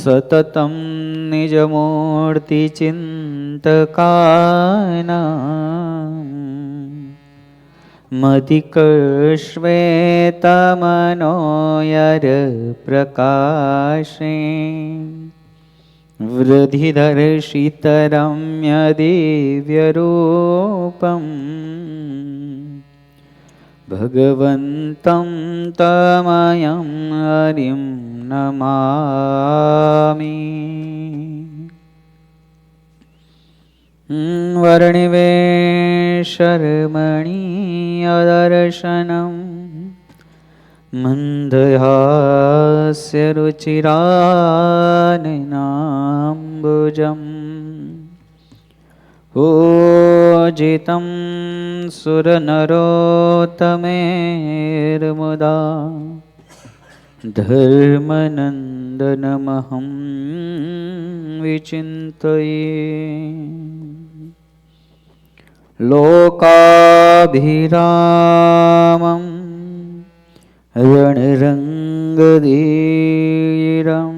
સતતમ નિજમૂર્તિ ચિંતકાનાં મધિકશ્વેતમનોયર પ્રકાશે વૃદ્ધિધર્ષિતરમ્ય દિવ્યરૂપમ ભગવન્तं તમયં હરિં નમામિ. વર્ણિવેશરમણીયદર્શનમ મંદહાસ્યરુચિરાનનાંબુજમ પૂજિतं સુરનરોત્તમૈર્મુદા ધર્મનંદનમહં વિચિन्तયે. લોકાભિરામં રણરંગધીરં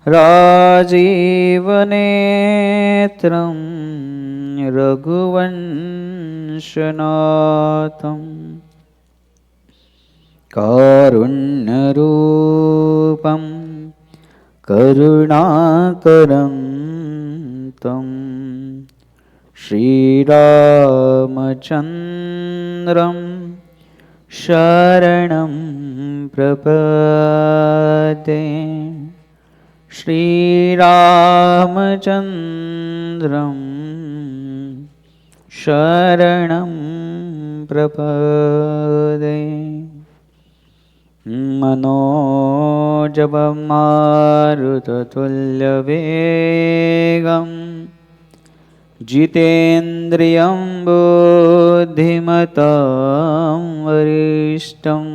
રાજીવનેત્રં રઘુવંશનાથં કારુણ્યરૂપં કરુણાકરં तं શ્રીરામચંદ્રં શરણં પ્રપદ્યે. શ્રીરામચંદ્રં શરણં પ્રપદ્યે. મનોજવં મારુતતુલ્યવેગં જીતેન્દ્રિયં બુદ્ધિમતાં વરિષ્ઠં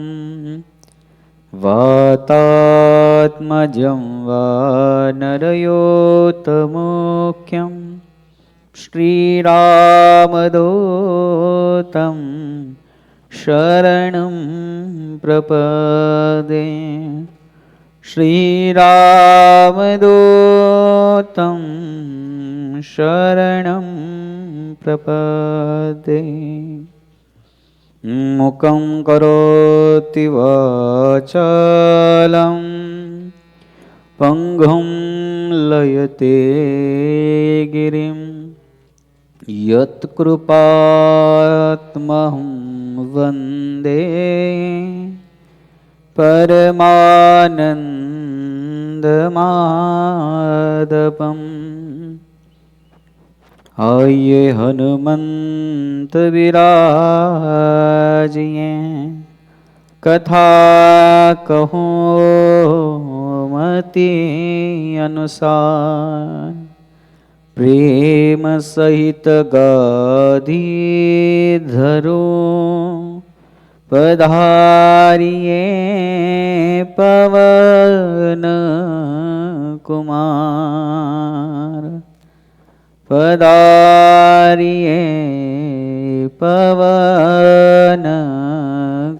વાતાત્મજં વાનરયોતમુખ્યં શ્રીરામદૂतं શરણં પ્રપદ્યે. શ્રીરામદૂतं શરણં પ્રપદ્યે. મુખં કરોતિ વાચાલં પંગું લયતે ગિરિં યત્કૃપાત્મહં વંદે પરમાનંદમાધવં. આયે હનુમંત વિરાજિએ કથા કહો મતિ અનુસાર પ્રેમ સહિત ગાધીધરો પધારીએ પવન કુમાર. પધારીએ પવન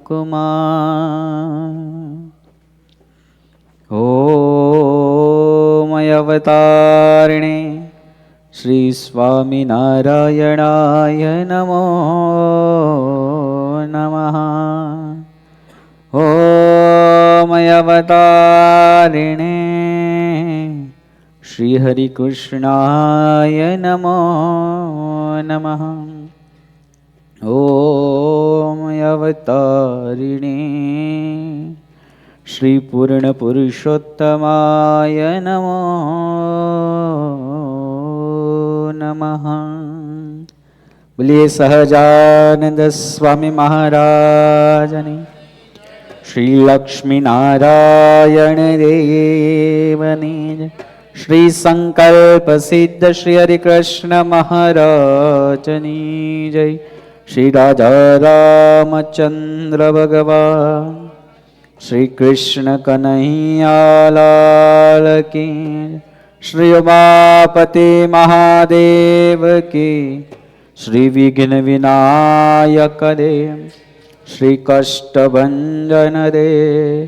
કુમાર. ઓમ અવતારિણે શ્રી સ્વામિનારાયણાય નમો નમઃ. ઓમ અવતારિણે શ્રી હરિકૃષ્ણાય નમો નમઃ. ઓમ અવતારિણે શ્રી પૂર્ણ પુરુષોત્તમાય નમો નમઃ. બોલીએ સહજાનંદ સ્વામી મહારાજની. શ્રી લક્ષ્મી નારાયણ દેવની. શ્રી સંકલ્પ સિદ્ધ શ્રી હરિકૃષ્ણ મહારાજની જય. શ્રી રાજા રામચંદ્ર ભગવાન શ્રી કૃષ્ણ કનૈયાલાલ કી. શ્રી ઉમાપતિ મહાદેવ કી. શ્રી વિઘ્ન વિનાયક દેવ શ્રી કષ્ટભંજન દેવ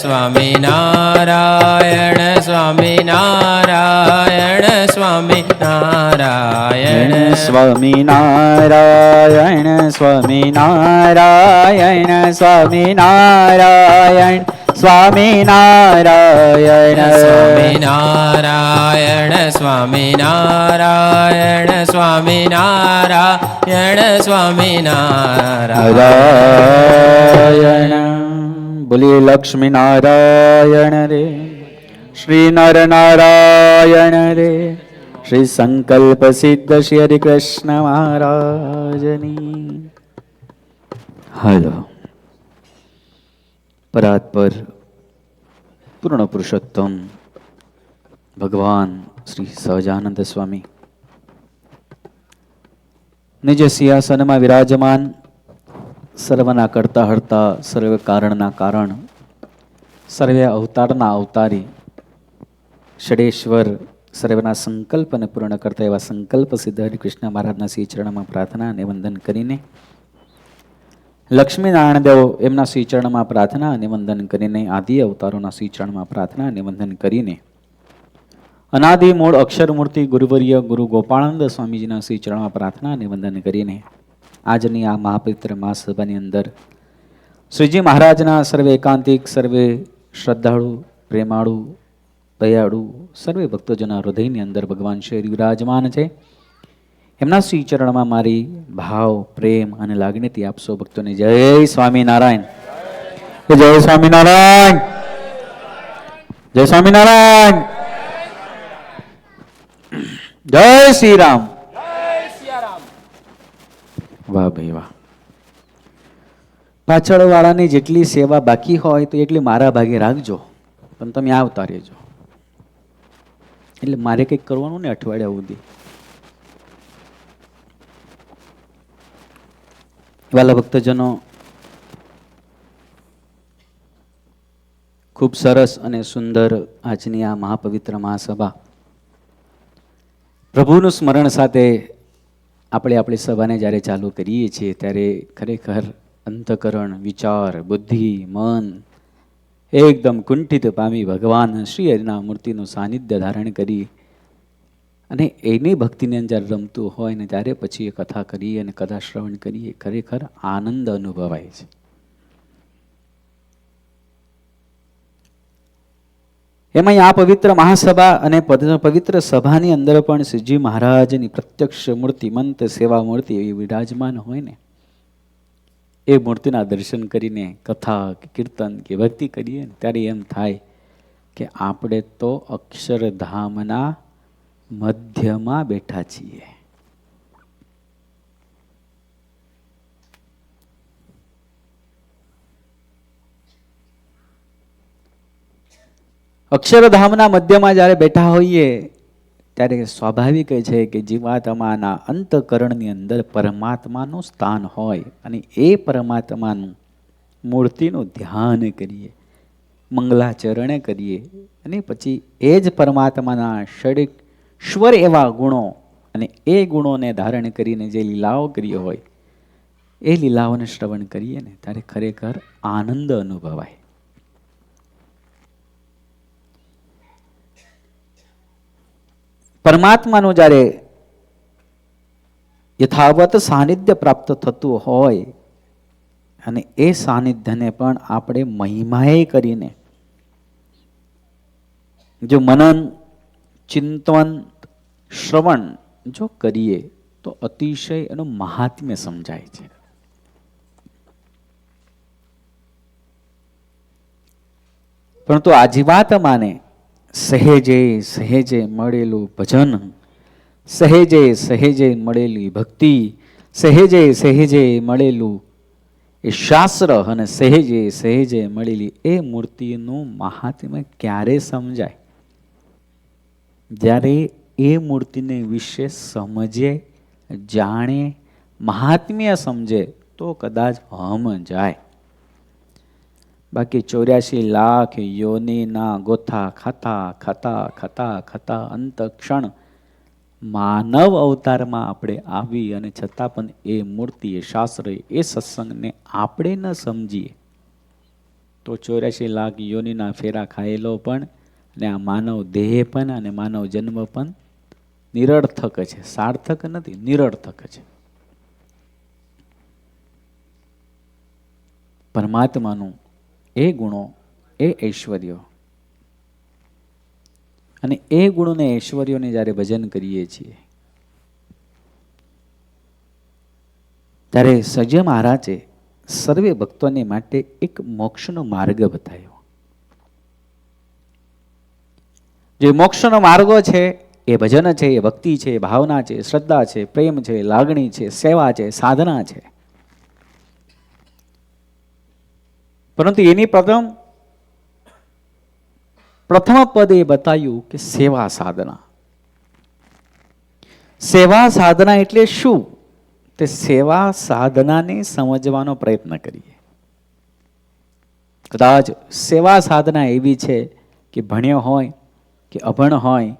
સ્વામિનારાયણ સ્વામિનારાયણ સ્વામિનારાયણ સ્વામિનારાયણ સ્વામિનારાયણ સ્વામિનારાયણ સ્વામિનારાયણ સ્વામિનારાયણ સ્વામિનારાયણ સ્વામિનારાયણ સ્વામિનારાયણ બોલીએ લક્ષ્મી નારાયણ રે શ્રી નર નારાયણ રે શ્રી સંકલ્પ સિદ્ધ શ્રી હરિ કૃષ્ણ મહારાજની. હાલો પરાત્પર પૂર્ણ પુરુષોત્તમ ભગવાન શ્રી સહજાનંદ સ્વામી નિજ સિંહાસનમાં વિરાજમાન, સર્વના કરતા હરતા, સર્વ કારણના કારણ, સર્વે અવતારના અવતારી, ષડેશ્વર, સર્વના સંકલ્પને પૂર્ણ કરતા એવા સંકલ્પ સિદ્ધ હરિકૃષ્ણ મહારાજના શ્રી ચરણમાં પ્રાર્થના અને વંદન કરીને, લક્ષ્મીનારાયણ દેવ એમના શ્રી ચરણમાં પ્રાર્થના અને વંદન કરીને, આદિ અવતારોના શ્રી ચરણમાં પ્રાર્થના અને વંદન કરીને, અનાદિ મૂળ અક્ષર મૂર્તિ ગુરુવર્ય ગુરુ ગોપાળાનંદ સ્વામીજીના શ્રી ચરણમાં પ્રાર્થના અને વંદન કરીને, આજની આ મહાપવિત્ર મહાસભાની અંદર શ્રીજી મહારાજના સર્વે એકાંતિક, સર્વે શ્રદ્ધાળુ, પ્રેમાળુ, દયાળુ, સર્વે ભક્તોજના હૃદયની અંદર ભગવાન શ્રી વિરાજમાન છે. એમના શ્રી ચરણમાં મારી ભાવ, પ્રેમ અને લાગણીથી આપ સૌ ભક્તોને જય સ્વામિનારાયણ, જય સ્વામિનારાયણ, જય સ્વામિનારાયણ, જય શ્રી રામ. વાહ ભાઈ વાહ. પાછળ વાળાની જેટલી સેવા બાકી હોય તો એટલી મારા ભાગે રાખજો, પણ તમે આવતા રહેજો. એટલે મારે કંઈક કરવાનું ને અઠવાડિયા સુધી. વાલા ભક્તજનો, ખૂબ સરસ અને સુંદર આજની આ મહાપવિત્ર મહાસભા, પ્રભુનું સ્મરણ સાથે આપણે આપણી સભાને જ્યારે ચાલુ કરીએ છીએ ત્યારે ખરેખર અંતકરણ, વિચાર, બુદ્ધિ, મન એકદમ કુંઠિત પામી ભગવાન શ્રી હરિના મૂર્તિનું સાનિધ્ય ધારણ કરી અને એની ભક્તિની અંદર રમતું હોય ને ત્યારે પછી એ કથા કરીએ અને કથા શ્રવણ કરીએ, ખરેખર આનંદ અનુભવાય છે. એમાં આ પવિત્ર મહાસભા અને પવિત્ર સભાની અંદર પણ શ્રીજી મહારાજની પ્રત્યક્ષ મૂર્તિ, મંત સેવા મૂર્તિ એવી વિરાજમાન હોય ને, એ મૂર્તિના દર્શન કરીને કથા કે કીર્તન કે ભક્તિ કરીએ ને ત્યારે એમ થાય કે આપણે તો અક્ષરધામના મધ્યમાં બેઠા છીએ. અક્ષરધામના મધ્યમાં જ્યારે બેઠા હોઈએ ત્યારે સ્વાભાવિક છે કે જીવાત્માના અંતકરણની અંદર પરમાત્માનું સ્થાન હોય અને એ પરમાત્માનું મૂર્તિનું ધ્યાન કરીએ, મંગલાચરણે કરીએ અને પછી એ જ પરમાત્માના ષડેશ્વર એવા ગુણો અને એ ગુણોને ધારણ કરીને જે લીલાઓ કરી હોય એ લીલાઓને શ્રવણ કરીએ ને ત્યારે ખરેખર આનંદ અનુભવાય. પરમાત્માનું જ્યારે યથાવત સાનિધ્ય પ્રાપ્ત થતું હોય અને એ સાનિધ્યને પણ આપણે મહિમાએ કરીને જો મનન, ચિંતન, શ્રવણ જો કરીએ તો અતિશય એનું મહાત્મ્ય સમજાય છે. પરંતુ આ જીવાત્માને સહેજે સહેજે મળેલું ભજન, સહેજે સહેજે મળેલી ભક્તિ, સહેજે સહેજે મળેલું એ શાસ્ત્ર અને સહેજે સહેજે મળેલી એ મૂર્તિનું મહાત્મ્ય ક્યારે સમજાય? જ્યારે એ મૂર્તિને વિશે સમજે, જાણે, મહાત્મ્ય સમજે તો કદાચ સમજાય. બાકી 84 લાખ યોનિના ગોથા ખાતા ખાતા ખાતા ખાતા અંત ક્ષણ માનવ અવતારમાં આપણે આવી અને છતાં પણ એ મૂર્તિ, એ શાસ્ત્ર, એ સત્સંગને આપણે ન સમજીએ તો 84 લાખ યોનિના ફેરા ખાયેલો પણ અને આ માનવ દેહ પણ અને માનવ જન્મ પણ નિરર્થક છે, સાર્થક નથી, નિરર્થક છે. પરમાત્માનું એ ગુણો, એ ઐશ્વર્ય અને એ ગુણોને ઐશ્વર્યોને જ્યારે ભજન કરીએ છીએ ત્યારે સજ્ય મહારાજે સર્વે ભક્તોને માટે એક મોક્ષનો માર્ગ બતાવ્યો. જે મોક્ષનો માર્ગો છે એ ભજન છે, એ ભક્તિ છે, ભાવના છે, શ્રદ્ધા છે, પ્રેમ છે, લાગણી છે, સેવા છે, સાધના છે. પરંતુ એની પ્રથમ પદ એ બતાવ્યું કે સેવા સાધના. સેવા સાધના એટલે શું? તે સેવા સાધનાને સમજવાનો પ્રયત્ન કરીએ. કદાચ સેવા સાધના એવી છે કે ભણ્યો હોય કે અભણ હોય,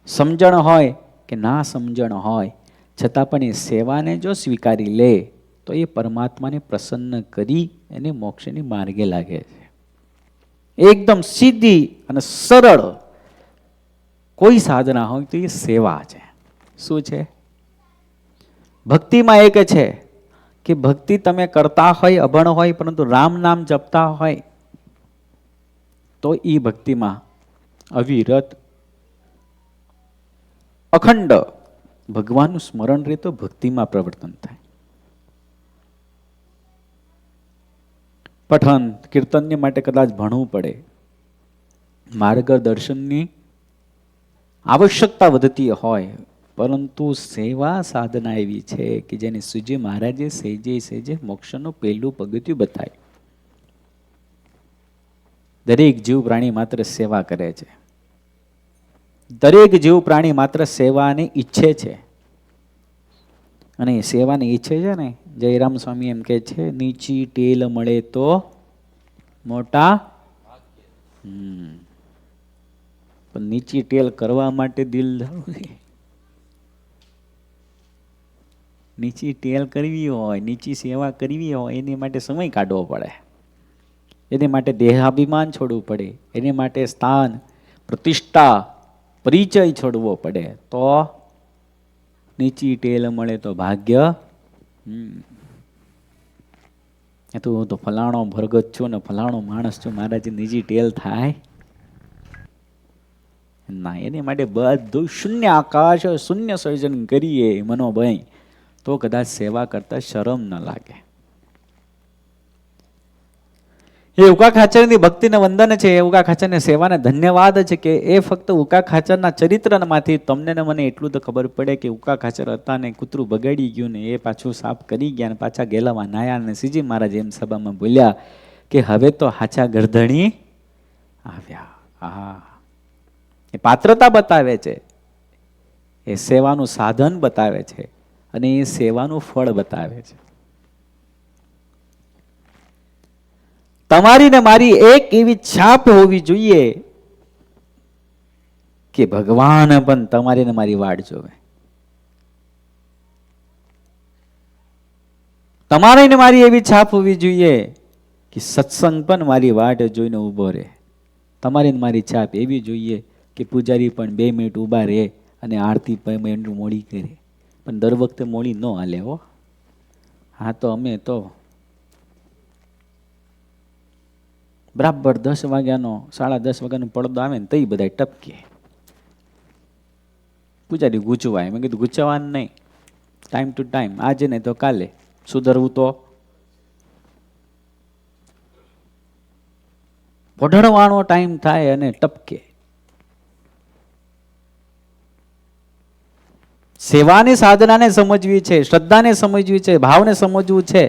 સમજણ હોય કે ના સમજણ હોય, છતાં પણ એ સેવાને જો સ્વીકારી લે તો એ પરમાત્માને પ્રસન્ન કરી એને મોક્ષની માર્ગે લાગે છે. એકદમ સીધી અને સરળ કોઈ સાધના હોય તો એ સેવા છે. શું છે? ભક્તિમાં એક છે કે ભક્તિ તમે કરતા હોય, અભણ હોય, પરંતુ રામ નામ જપતા હોય તો એ ભક્તિમાં અવિરત અખંડ ભગવાનનું સ્મરણ રહે તો ભક્તિમાં પ્રવર્તન થાય. પઠન કીર્તનને માટે કદાચ ભણવું પડે, માર્ગદર્શનની આવશ્યકતા વધતી હોય, પરંતુ સેવા સાધના એવી છે કે જેને સુજી મહારાજે સહેજે સહેજે મોક્ષનું પહેલું પગથિયું બતાવ્યું. દરેક જીવ પ્રાણી માત્ર સેવા કરે છે. દરેક જીવ પ્રાણી માત્ર સેવાને ઈચ્છે છે. અને સેવાને ઈચ્છે છે ને, જયરામ સ્વામી એમ કહે છે, નીચી ટેલ મળે તો મોટા. પણ નીચી ટેલ કરવા માટે દિલ ધારું છે. નીચી ટેલ કરવી હોય, નીચી સેવા કરવી હોય, એની માટે સમય કાઢવો પડે. એની માટે દેહાભિમાન છોડવું પડે. એની માટે સ્થાન, પ્રતિષ્ઠા, પરિચય છોડવો પડે. તો નીચી ટેલ મળે તો ભાગ્ય. હું તો ફલાણો ભરગત છું ને ફલાણો માણસ છું, મારાથી નીચી ટેલ થાય ના. એની માટે બધું શૂન્ય આકાશ, શૂન્ય સર્જન કરીએ મનોભાઈ તો કદાચ સેવા કરતા શરમ ન લાગે. એ ઉકા ખાચરની ભક્તિને વંદન છે, એ ઉકા ખાચરની સેવાને ધન્યવાદ છે કે એ ફક્ત ઉકા ખાચરના ચરિત્રમાંથી તમને ને મને એટલું તો ખબર પડે કે ઉકા ખાચર હતા ને કૂતરું બગાડી ગયું ને એ પાછું સાફ કરી ગયા ને પાછા ગેલામાં નાયા ને શ્રીજી મહારાજ એમ સભામાં બોલ્યા કે હવે તો હાચા ગરધણી આવ્યા. હા, એ પાત્રતા બતાવે છે, એ સેવાનું સાધન બતાવે છે અને એ સેવાનું ફળ બતાવે છે. તમારી ને મારી એક એવી છાપ હોવી જોઈએ કે ભગવાન પણ તમારી ને મારી વાટ જોવે. તમારી ને મારી એવી છાપ હોવી જોઈએ કે સત્સંગ પણ મારી વાટ જોઈને ઊભો રહે. તમારી ને મારી છાપ એવી જોઈએ કે પૂજારી પણ 2 મિનિટ ઊભા રહે અને આરતી 2 મિનિટ મોડી કરે. પણ દર વખતે મોડી ન હાલે હો. હા, તો અમે તો બરાબર 10 વાગ્યાનો 10:30 વાગ્યાનો પડદો આવે ને તઈ બધા ટપકે. પૂજારી ગૂંચવાય. મેં કીધું ગૂંચવાનું નહીં, ટાઈમ ટુ ટાઈમ, આજે નહીં તો કાલે સુધરવું તો. પઢણવાનો ટાઈમ થાય અને ટપકે. સેવાની સાધનાને સમજવી છે, શ્રદ્ધાને સમજવી છે, ભાવને સમજવું છે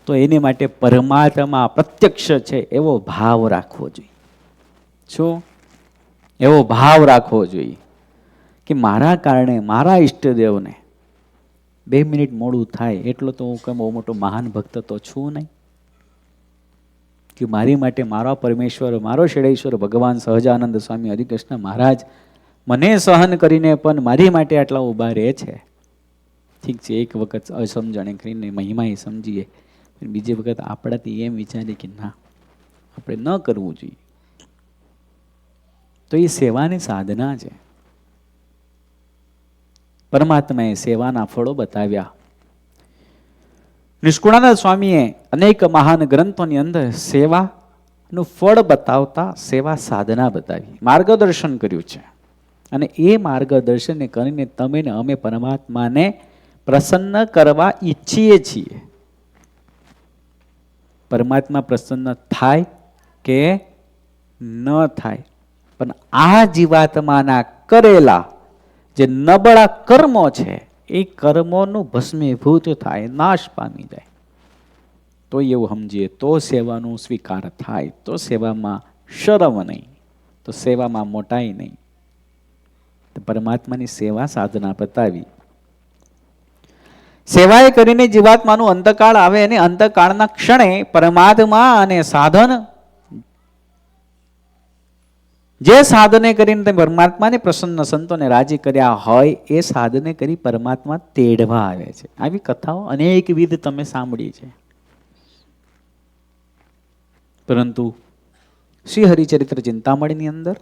તો એની માટે પરમાત્મા પ્રત્યક્ષ છે એવો ભાવ રાખવો જોઈએ. શું? એવો ભાવ રાખવો જોઈએ કે મારા કારણે મારા ઈષ્ટદેવને 2 મિનિટ મોડું થાય એટલો તો હું કઈ બહુ મોટો મહાન ભક્ત તો છું નહીં કે મારી માટે મારા પરમેશ્વર, મારો ષડેશ્વર ભગવાન સહજાનંદ સ્વામી હરિકૃષ્ણ મહારાજ મને સહન કરીને પણ મારી માટે આટલા ઊભા રહે છે. ઠીક છે, એક વખત અસમજણે કરીને મહિમા એ સમજીએ, બીજી વખત આપણાથી એમ વિચારીએ કે ના, આપણે ન કરવું જોઈએ. તો એ સેવાની સાધના છે. પરમાત્માએ સેવાના ફળો બતાવ્યા. નિષ્કુળાનંદ સ્વામીએ અનેક મહાન ગ્રંથોની અંદર સેવાનું ફળ બતાવતા સેવા સાધના બતાવી, માર્ગદર્શન કર્યું છે. અને એ માર્ગદર્શનને કરીને તમે ને અમે પરમાત્માને પ્રસન્ન કરવા ઈચ્છીએ છીએ. પરમાત્મા પ્રસન્ન થાય કે ન થાય, પણ આ જીવાત્માના કરેલા જે નબળા કર્મો છે એ કર્મોનું ભસ્મીભૂત થાય, નાશ પામી જાય, તો એવું સમજીએ તો સેવાનું સ્વીકાર થાય, તો સેવામાં શરમ નહીં, તો સેવામાં મોટાઈ નહીં. તો પરમાત્માની સેવા સાધના બતાવી. સેવાએ કરીને જીવાત્માનું અંતકાળ આવે અને અંતકાળના ક્ષણે પરમાત્મા અને સાધન, જે સાધને કરીને તમે પરમાત્માને પ્રસન્ન સંતોને રાજી કર્યા હોય એ સાધને કરી પરમાત્મા તેડવા આવે છે. આવી કથાઓ અનેકવિધ તમે સાંભળી છે. પરંતુ શ્રી હરિચરિત્ર ચિંતામણીની અંદર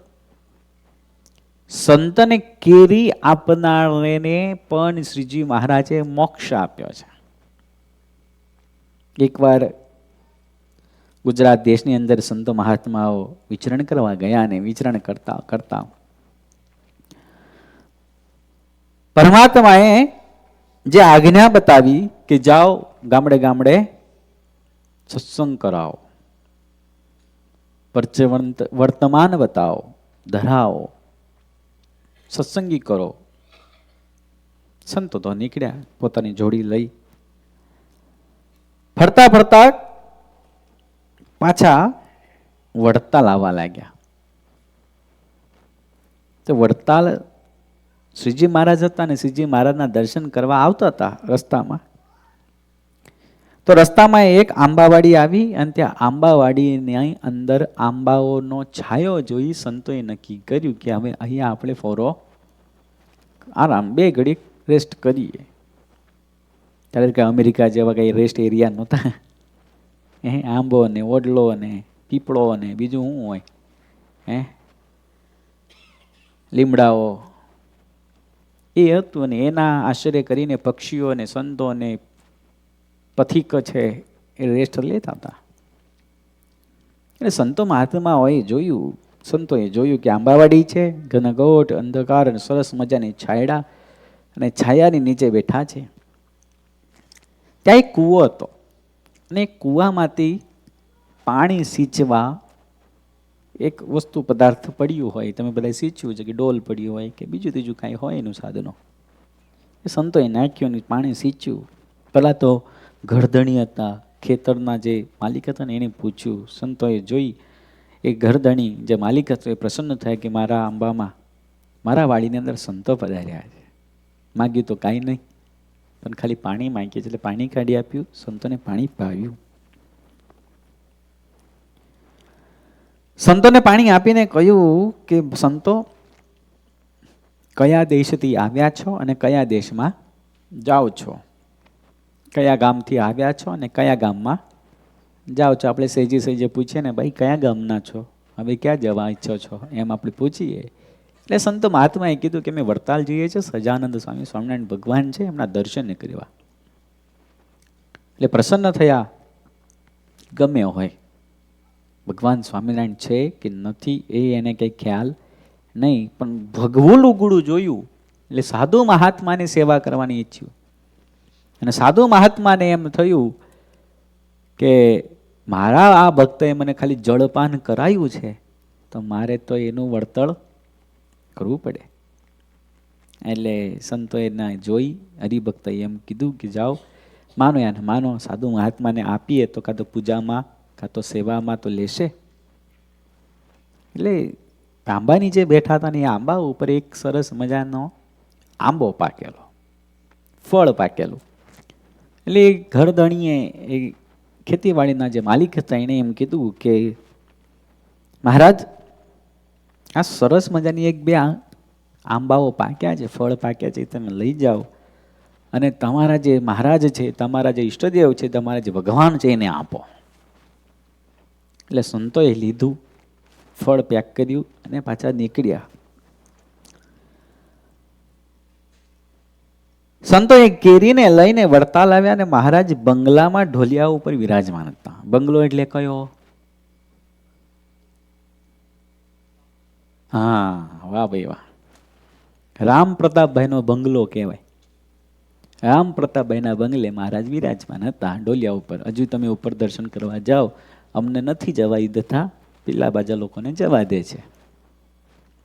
સંતને કેરી આપનારને પણ શ્રીજી મહારાજે મોક્ષ આપ્યો છે. એકવાર ગુજરાત દેશની અંદર સંતો મહાત્માઓ વિચરણ કરવા ગયા અને વિચરણ કરતા કરતા પરમાત્માએ જે આજ્ઞા બતાવી કે જાઓ ગામડે ગામડે સત્સંગ કરાવો, પરચે વર્તમાન બતાવો, ધરાવો, સત્સંગી કરો. સંતો તો નીકળ્યા પોતાની જોડી લઈ, ફરતા ફરતા પાછા વડતાલ આવવા લાગ્યા. તો વડતાલ શ્રીજી મહારાજ હતા ને શ્રીજી મહારાજના દર્શન કરવા આવતા હતા રસ્તામાં. તો રસ્તામાં એક આંબાવાડી આવી અને ત્યાં આંબાવાડીની અંદર આંબાઓનો છાયો જોઈ સંતોએ નક્કી કર્યું કે હવે અહીંયા આપણે ફોરો આરામ 2 ઘડી રેસ્ટ કરીએ. ત્યારે કે અમેરિકા જેવા કઈ રેસ્ટ એરિયા નહોતા. આંબો ને ઓડલો ને પીપળો ને બીજું શું હોય, લીમડાઓ એ હતું. ને એના આશ્રય કરીને પક્ષીઓ ને સંતો ને પથિક છે એ રેસ્ટ લેતા હતા. એટલે સંતો મહાત્મા હોય જોયું, સંતોએ જોયું કે આંબાવાડી છે, ઘનઘોટ અંધકાર અને સરસ મજાની છાયડા અને છાયાની નીચે બેઠા છે. ત્યાં એક કૂવો હતો અને કૂવામાંથી પાણી સિંચવા એક વસ્તુ પદાર્થ પડ્યું હોય, તમે બધા સિંચ્યું છે કે ડોલ પડ્યું હોય કે બીજું ત્રીજું કાંઈ હોય એનું સાધનો, એ સંતોએ નાખ્યું ને પાણી સિંચ્યું. પહેલાં તો ઘરધણી હતા, ખેતરના જે માલિક હતા ને એને પૂછ્યું. સંતોએ જોઈ એ ઘરધણી જે માલિક હતો એ પ્રસન્ન થાય કે મારા આંબામાં, મારા વાડીની અંદર સંતો પધાર્યા છે. માગ્યું તો કાંઈ નહીં, પણ ખાલી પાણી માંગ્યું એટલે પાણી કાઢી આપ્યું, સંતોને પાણી પાવ્યું. સંતોને પાણી આપીને કહ્યું કે સંતો કયા દેશથી આવ્યા છો અને કયા દેશમાં જાઓ છો, કયા ગામથી આવ્યા છો અને કયા ગામમાં જાઓ છો. આપણે સહેજે પૂછીએ ને ભાઈ કયા ગામના છો, હવે ક્યાં જવા ઈચ્છો છો, એમ આપણે પૂછીએ. એટલે સંતો મહાત્માએ કીધું કે મેં વડતાલ જઈએ છીએ, સજાનંદ સ્વામી સ્વામિનારાયણ ભગવાન છે એમના દર્શન કરવા. એટલે પ્રસન્ન થયા. ગમે હોય ભગવાન સ્વામિનારાયણ છે કે નથી એ એને કંઈ ખ્યાલ નહીં, પણ ભગવું લુગડું જોયું એટલે સાધુ મહાત્માની સેવા કરવાની ઈચ્છ્યું. અને સાધુ મહાત્માને એમ થયું કે મારા આ ભક્તએ મને ખાલી જળપાન કરાયું છે તો મારે તો એનું વળતર કરવું પડે. એટલે સંતોએ ના જોઈ હરિભક્તએ એમ કીધું કે જાઓ માનો યાર માનો, સાધુ મહાત્માને આપીએ તો કાં તો પૂજામાં કાં તો સેવામાં તો લેશે. એટલે આંબાની જે બેઠા હતા ને એ આંબા ઉપર એક સરસ મજાનો આંબો પાકેલો, ફળ પાકેલું. એટલે ઘરધણીએ એ ખેતીવાડીના જે માલિક હતા એણે એમ કીધું કે મહારાજ આ સરસ મજાની 1-2 આંબાઓ પાક્યા છે, ફળ પાક્યા છે, તમે લઈ જાઓ અને તમારા જે મહારાજ છે, તમારા જે ઈષ્ટદેવ છે, તમારા જે ભગવાન છે એને આપો. એટલે સંતોએ લીધું, ફળ પેક કર્યું અને પાછા નીકળ્યા. સંતોએ કેરીને લઈને વડતાલ આવ્યા અને મહારાજ બંગલામાં ઢોલિયા ઉપર વિરાજમાન હતા. બંગલો એટલે કયો? હા, વાહ ભાઈ વાહ. રામ પ્રતાપભાઈનો બંગલો કહેવાય. રામ પ્રતાપભાઈના બંગલે મહારાજ વિરાજમાન હતા ઢોલિયા ઉપર. હજુ તમે ઉપર દર્શન કરવા જાઓ, અમને નથી જવા દેતા, પેલા બાજા લોકોને જવા દે છે,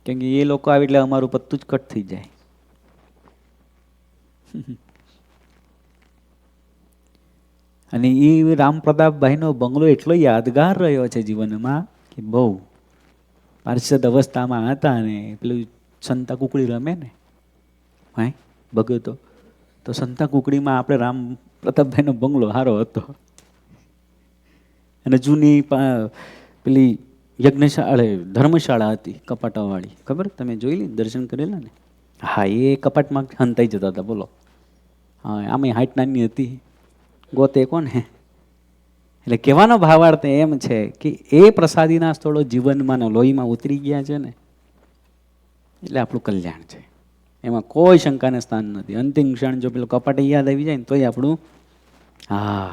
કેમ કે એ લોકો આવે એટલે અમારું પત્તું જ કટ થઈ જાય. અને એ રામ પ્રતાપભાઈનો બંગલો એટલો યાદગાર રહ્યો છે જીવનમાં કે બહુ. પાર્ષદ અવસ્થામાં હતા ને પેલું સંતા કુકડી રમે ને, હા ભગતો, તો સંતા કુકડીમાં આપણે રામ પ્રતાપભાઈનો બંગલો સારો હતો. અને જૂની પેલી યજ્ઞશાળા ધર્મશાળા હતી કપાટાવાળી, ખબર? તમે જોયેલી, દર્શન કરેલા ને? હા, એ કપાટમાં હંતાઈ જતા હતા, બોલો. હા, આમે હાઈટ નાની હતી, ગોતે કોને. એટલે કહેવાનો ભાવાર્થ એમ છે કે એ પ્રસાદીના સ્થળો જીવનમાં ને લોહીમાં ઉતરી ગયા છે ને, એટલે આપણું કલ્યાણ છે, એમાં કોઈ શંકાને સ્થાન નથી. અંતિમ ક્ષણ જો પેલું કપાટ યાદ આવી જાય ને તોય આપણું, હા,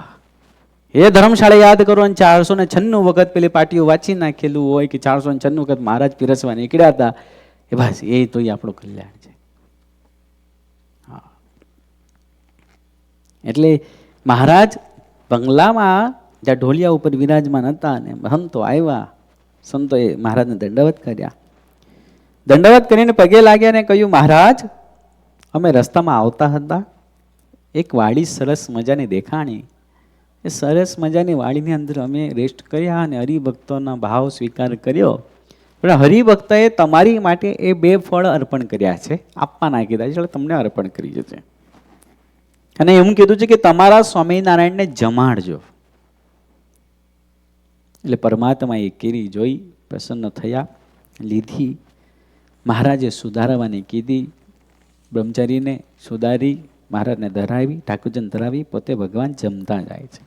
એ ધર્મશાળા યાદ કરો અને 496 વખત પેલી પાટીઓ વાંચી નાખેલું હોય કે 496 વખત મહારાજ પીરસવા નીકળ્યા હતા, એ બસ એ તોય આપણું કલ્યાણ છે. હા, એટલે મહારાજ બંગલામાં જ્યાં ઢોલિયા ઉપર વિરાજમાન હતા ને સંતો આવ્યા, સંતોએ મહારાજને દંડવત કર્યા. દંડવત કરીને પગે લાગ્યા ને કહ્યું, મહારાજ અમે રસ્તામાં આવતા હતા, એક વાડી સરસ મજાની દેખાણી. એ સરસ મજાની વાડીની અંદર અમે રેસ્ટ કર્યા અને હરિભક્તોના ભાવ સ્વીકાર કર્યો. પણ હરિભક્તોએ તમારી માટે એ 2 ફળ અર્પણ કર્યા છે, આપવાના કીધા છે, એટલે તમને અર્પણ કરી છે. અને એવું કીધું છે કે તમારા સ્વામિનારાયણને જમાડજો. એટલે પરમાત્મા એ કેરી જોઈ પ્રસન્ન થયા, લીધી. મહારાજે સુધારવાની કીધી, બ્રહ્મચારીને સુધારી, મહારાજને ધરાવી, ઠાકોરજીને ધરાવી, પોતે ભગવાન જમતા જાય છે.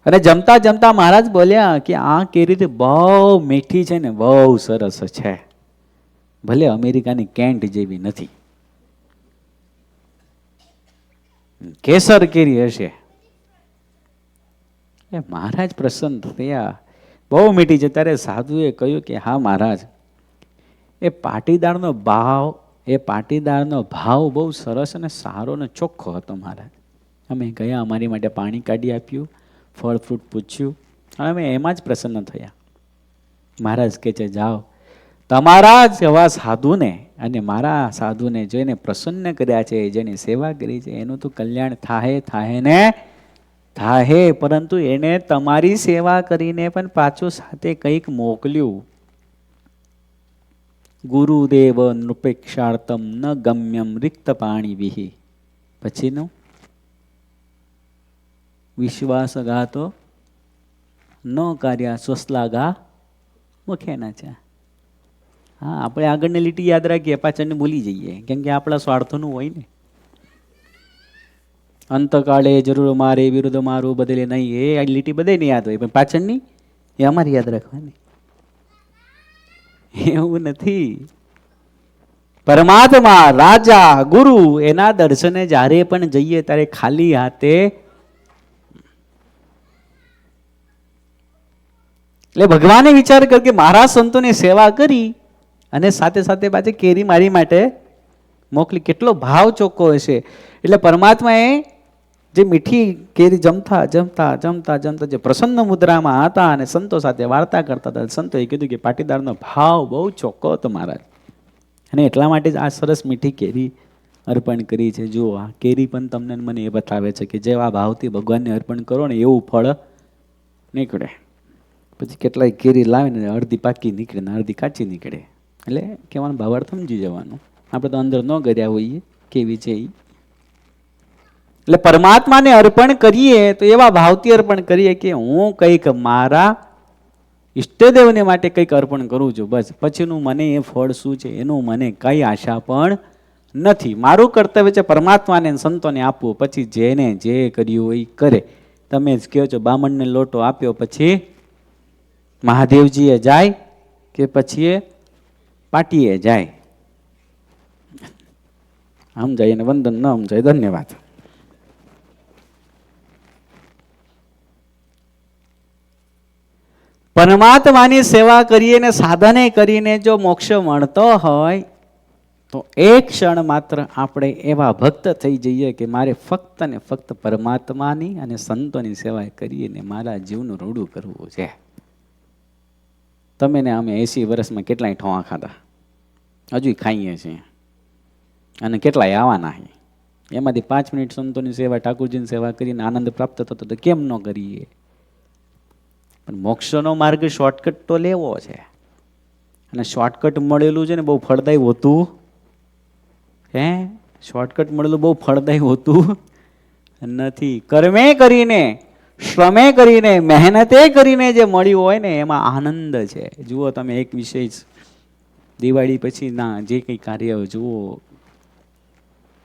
અને જમતા જમતા મહારાજ બોલ્યા કે આ કેરી બહુ મીઠી છે ને બહુ સરસ છે, ભલે અમેરિકાની કેન્ટ જેવી નથી, કેસર કેરી હશે. એ મહારાજ પ્રસન્ન થયા, બહુ મીઠી છે. ત્યારે સાધુએ કહ્યું કે હા મહારાજ, એ પાટીદારનો ભાવ બહુ સરસ અને સારો અને ચોખ્ખો હતો મહારાજ. અમે ગયા, અમારી માટે પાણી કાઢી આપ્યું, ફળ ફ્રૂટ પૂછ્યું, અને અમે એમાં જ પ્રસન્ન થયા. મહારાજ કહે છે, જાઓ, તમારા જેવા સાધુને અને મારા સાધુને જોઈને પ્રસન્ન કર્યા છે, જેની સેવા કરી છે, એનું તો કલ્યાણ થાય ને થાય, પરંતુ એને તમારી સેવા કરીને પણ પાછું સાથે કંઈક મોકલ્યું. ગુરુદેવ નૃપેક્ષાર્થમ ન ગમ્યમ રિક્ત પાણી વિહી. પછીનું વિશ્વાસઘાતો ન કાર્યા સ્વશ્લાઘા મુખેના છે. હા, આપણે આગળની લીટી યાદ રાખીએ, પાછળને ભૂલી જઈએ, કેમ કે આપણા સ્વાર્થનું હોય ને. અંતકાળે જરૂર મારે વિરુદ્ધ મારું બદલે નહીં, એ લીટી બધાને યાદ હોય, પણ પાછળની એ અમારે યાદ રાખવાની. એવું નથી. પરમાત્મા, રાજા, ગુરુ, એના દર્શને જ્યારે પણ જઈએ ત્યારે ખાલી હાથે, એટલે ભગવાને વિચાર કર્યો કે મારા સંતોની સેવા કરી અને સાથે સાથે પાછી કેરી મારી માટે મોકલી. કેટલો ભાવ ચોખ્ખો હશે. એટલે પરમાત્માએ જે મીઠી કેરી જમતા જમતા જમતા જમતા જે પ્રસન્ન મુદ્રામાં હતા અને સંતો સાથે વાર્તા કરતા હતા, સંતોએ કીધું કે પાટીદારનો ભાવ બહુ ચોખ્ખો હતો મહારાજ, અને એટલા માટે જ આ સરસ મીઠી કેરી અર્પણ કરી છે. જુઓ, આ કેરી પણ તમને મને એ બતાવે છે કે જેવા ભાવથી ભગવાનને અર્પણ કરો ને એવું ફળ નીકળે. પછી કેટલાય કેરી લાવીને અડધી પાકી નીકળે ને અડધી કાચી નીકળે. એટલે કહેવાનો ભાવાર્થ સમજી જવાનું. આપણે તો અંદર ન કર્યા હોઈએ કેવી છે એ. એટલે પરમાત્માને અર્પણ કરીએ તો એવા ભાવથી અર્પણ કરીએ કે હું કંઈક મારા ઈષ્ટદેવને માટે કંઈક અર્પણ કરું છું, બસ. પછીનું મને એ ફળ શું છે એનું મને કઈ આશા પણ નથી. મારું કર્તવ્ય છે પરમાત્માને સંતોને આપવું, પછી જેને જે કર્યું હોય કરે. તમે જ કહો છો બામણને લોટો આપ્યો પછી મહાદેવજીએ જાય કે પછી એ પાટીએ જાય? સમજાય એને વંદન, ન સમજાય ધન્યવાદ. પરમાત્માની સેવા કરીએ ને સાધને કરીને જો મોક્ષ મળતો હોય તો એક ક્ષણ માત્ર આપણે એવા ભક્ત થઈ જઈએ કે મારે ફક્ત ને ફક્ત પરમાત્માની અને સંતોની સેવા કરીને મારા જીવનું રૂડું કરવું છે. તમે ને અમે 80 વર્ષમાં કેટલાય ઠોવા ખાધા, હજુ ખાઈએ છીએ અને કેટલાય આવવાના છે. એમાંથી 5 મિનિટ સંતોની સેવા, ઠાકોરજીની સેવા કરીને આનંદ પ્રાપ્ત થતો તો કેમ ન કરીએ? પણ મોક્ષનો માર્ગ શોર્ટકટ તો લેવો છે, અને શોર્ટકટ મળેલું છે ને બહુ ફળદાયી હોતું શોર્ટકટ મળેલું બહુ ફળદાયી હોતું નથી. કર્મે કરીને, શ્રમે કરીને, મહેનતે કરીને જે મળ્યું હોય ને એમાં આનંદ છે. જુઓ તમે એક વિષય, દિવાળી પછી ના જે કંઈ કાર્ય જુઓ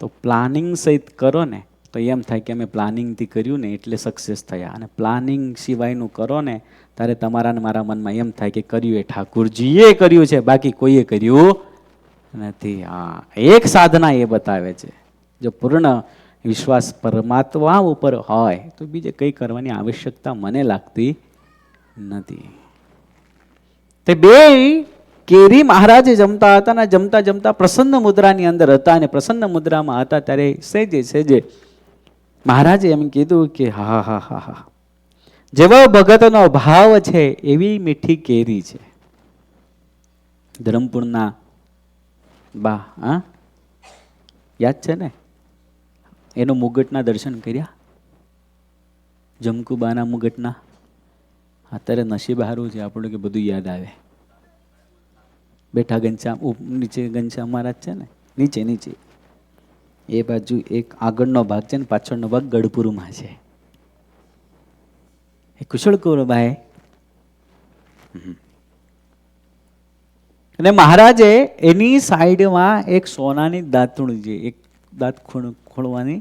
તો પ્લાનિંગ સહિત કરો ને તો એમ થાય કે અમે પ્લાનિંગથી કર્યું ને એટલે સક્સેસ થયા, અને પ્લાનિંગ સિવાયનું કરો ને ત્યારે તમારા ને મારા મનમાં એમ થાય કે કર્યું એ ઠાકુરજીએ કર્યું છે, બાકી કોઈએ કર્યું નથી. હા, એક સાધના એ બતાવે છે, જો પૂર્ણ વિશ્વાસ પરમાત્મા ઉપર હોય તો બીજે કંઈ કરવાની આવશ્યકતા મને લાગતી નથી. તે બે કેરી મહારાજે જમતા હતા ને જમતા જમતા પ્રસન્ન મુદ્રાની અંદર હતા, અને પ્રસન્ન મુદ્રામાં હતા ત્યારે સેજે સેજે મહારાજે એમ કીધું કે હા હા હા હા, જેવો ભગતનો ભાવ છે એવી મીઠી કેરી છે. ધરમપુરના બા, હા યાદ છે ને, એનો મુગટના દર્શન કર્યા, જમકુબાના મુગટના. અત્યારે નસીબ હારું છે આપણું કે બધું યાદ આવે. બેઠા ઘનશ્યામ નીચે ઘનશ્યામ મહારાજ છે ને, નીચે નીચે એ બાજુ એક આગળનો ભાગ છે ને પાછળનો ભાગ ગઢપુરમાં છે. એ કુશળ કુંવરબાઈ અને મહારાજે એની સાઈડમાં એક સોનાની દાંતણ છે, એક દાંત ખોળવાની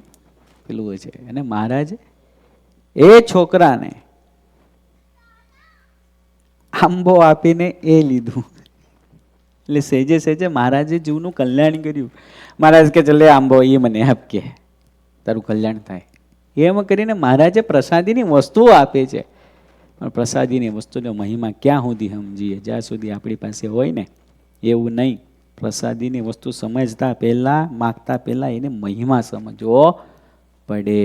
પેલું છે, અને મહારાજે એ છોકરાને આંબો આપીને એ લીધું. એટલે સેજે સેજે મહારાજે જીવનું કલ્યાણ કર્યું. મહારાજ કે ચલે આંબો એ મને આપ કે તારું કલ્યાણ થાય. એમ કરીને મહારાજે પ્રસાદીની વસ્તુઓ આપે છે, પણ પ્રસાદીની વસ્તુનો મહિમા ક્યાં સુધી સમજીએ? જ્યાં સુધી આપણી પાસે હોય ને એવું નહીં. પ્રસાદીની વસ્તુ સમજતા પહેલા, માગતા પહેલા એને મહિમા સમજવો પડે.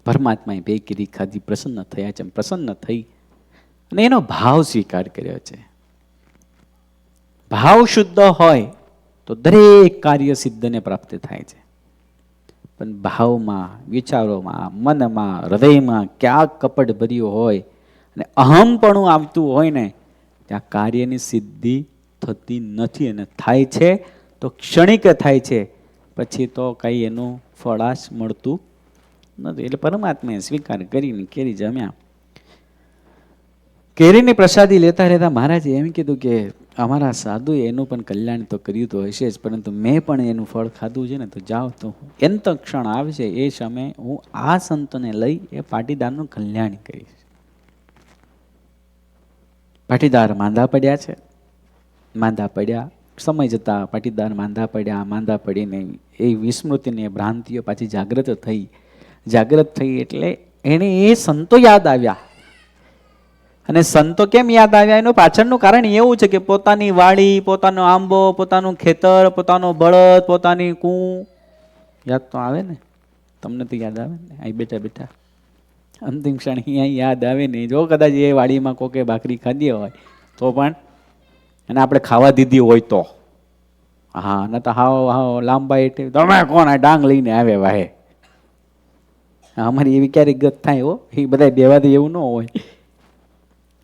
પરમાત્માએ બે કેરી ખાધી, પ્રસન્ન થયા છે, પ્રસન્ન થઈ અને એનો ભાવ સ્વીકાર કર્યો છે. ભાવ શુદ્ધ હોય તો દરેક કાર્ય સિદ્ધને પ્રાપ્ત થાય છે. પણ ભાવમાં, વિચારોમાં, મનમાં, હૃદયમાં ક્યાંક કપટ ભર્યું હોય અને અહમપણું આવતું હોય ને ત્યાં કાર્યની સિદ્ધિ થતી નથી, અને થાય છે તો ક્ષણિક થાય છે, પછી તો કઈ એનું ફળાશ મળતું નથી. એટલે પરમાત્માએ સ્વીકાર કરીને કેરી જમ્યા. કેરીની પ્રસાદી લેતા રહેતા મહારાજે એમ કીધું કે અમારા સાધુએ એનું પણ કલ્યાણ તો કર્યું તો હશે જ, પરંતુ મેં પણ એનું ફળ ખાધું છે ને, તો જાઓ તો અંત ક્ષણ આવશે એ સમયે હું આ સંતોને લઈ એ પાટીદારનું કલ્યાણ કરીશ. પાટીદાર માંદા પડ્યા છે, માંદા પડ્યા, સમય જતા પાટીદાર માંદા પડ્યા. માંદા પડીને એ વિસ્મૃતિને ભ્રાંતિઓ પાછી જાગૃત થઈ. જાગૃત થઈ એટલે એને એ સંતો યાદ આવ્યા. અને સંતો કેમ યાદ આવ્યા? એનું પાછળનું કારણ એવું છે કે પોતાની વાડી, પોતાનો આંબો, પોતાનું ખેતર, પોતાનો બળદ, પોતાની કું યાદ તો આવે ને. તમને તો યાદ આવે ને, અહીં બેઠા બેઠા અંતિમ ક્ષણ અહીંયા યાદ આવે ને. જો કદાચ એ વાડીમાં કોકે ભાખરી ખાધી હોય તો પણ, અને આપણે ખાવા દીધી હોય તો હા, ન તો હાવ હાવ લાંબા એટલે તમે કોણ આ ડાંગ લઈને આવે વાહે. અમારી એવી ક્યારેક ગત થાય હો, એ બધા બેવાથી એવું ન હોય.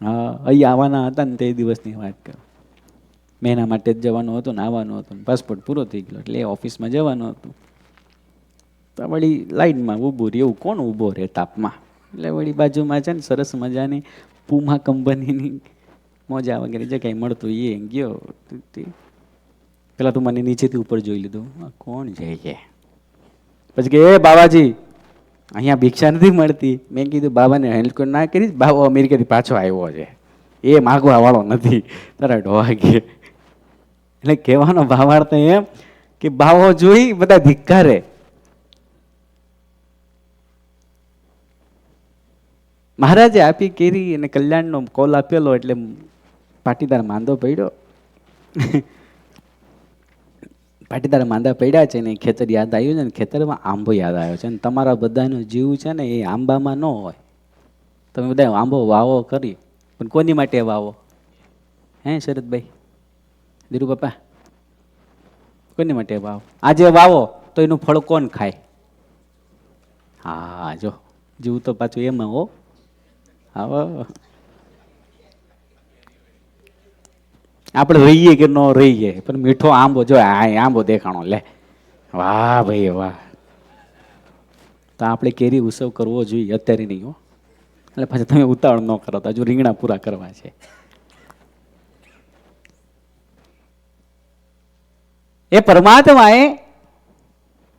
હા, અહીં આવવાના હતા ને તે દિવસની વાત કરો. મહિના માટે જ જવાનું હતું ને આવવાનું હતું, પાસપોર્ટ પૂરો થઈ ગયો એટલે ઓફિસમાં જવાનું હતું. તો વળી લાઈનમાં ઊભું રહે, એવું કોણ ઊભો રહે તાપમાં? એટલે વળી બાજુમાં છે ને સરસ મજાની પુમા કંપનીની મોજા વગેરે જે કંઈ મળતું એ ગયો. પેલા તું મને નીચેથી ઉપર જોઈ લીધું, કોણ જાય છે? પછી કે એ બાવાજી અહીંયા ભિક્ષા નથી મળતી. મેં કીધું બાબાને હેલ્પ ના કરી, બાબા અમેરિકાથી પાછો આવ્યો છે, એ માગવા વાળો નથી. તારા ઢોવા ગયા. એટલે કહેવાનો ભાવાર્થ એમ કે બાવો જોઈ બધા ધિક્કારે. મહારાજે આપી કેરી અને કલ્યાણનો કોલ આપેલો એટલે પાટીદાર માંદો પડ્યો. પાટીદાર માંદા પડ્યા છે ને ખેતર યાદ આવ્યું છે ને ખેતરમાં આંબો યાદ આવ્યો છે. અને તમારા બધાનો જીવ છે ને એ આંબામાં ન હોય. તમે બધા આંબો વાવો કરી, પણ કોની માટે વાવો? હે શરદભાઈ, ધીરુ બાપા, કોની માટે વાવો? આજે વાવો તો એનું ફળ કોણ ખાય? હા, જો જીવ તો પાછું એમાં હો. આવો આપણે રહીએ કે ન રહીએ, પણ મીઠો આંબો જો આંબો દેખાણો લે, વાહ ભાઈ વાહ. તો આપણે કેરી ઉત્સવ કરવો જોઈએ, અત્યારે નહીં હો. એટલે પાછા તમે ઉતાવળ ન કરો, હજુ રીંગણા પૂરા કરવા છે. એ પરમાત્માએ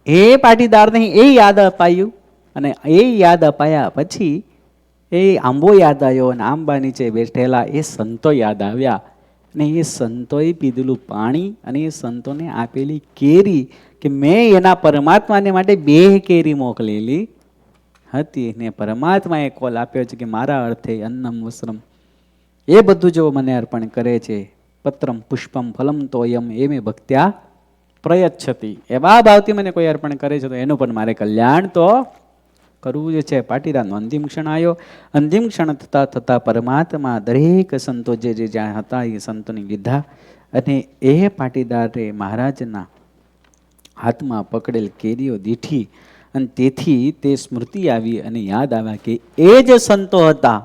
એ પાટીદારને એ યાદ અપાયું, અને એ યાદ અપાયા પછી એ આંબો યાદ આવ્યો, અને આંબા નીચે બેઠેલા એ સંતો યાદ આવ્યા, અને એ સંતોએ પીધેલું પાણી અને એ સંતોને આપેલી કેરી, કે મેં એના પરમાત્માને માટે 2 કેરી મોકલેલી હતી, ને પરમાત્માએ કોલ આપ્યો છે કે મારા અર્થે અન્નમ વસ્ત્રમ એ બધું જો મને અર્પણ કરે છે, પત્રમ પુષ્પમ ફલમ તોયમ એ મેં ભક્ત્યા પ્રયચ્છતી, એવા ભાવથી મને કોઈ અર્પણ કરે છે તો એનું પણ મારે કલ્યાણ તો કરવું જ છે. પાટીદારનો અંતિમ ક્ષણ આવ્યો. અંતિમ ક્ષણ થતા થતા પરમાત્મા દરેક સંતો જે જ્યાં હતા એ સંતોને લીધા, અને એ પાટીદારે મહારાજના હાથમાં પકડેલ કેરીઓ દીઠી, અને તેથી તે સ્મૃતિ આવી અને યાદ આવ્યા કે એ જ સંતો હતા,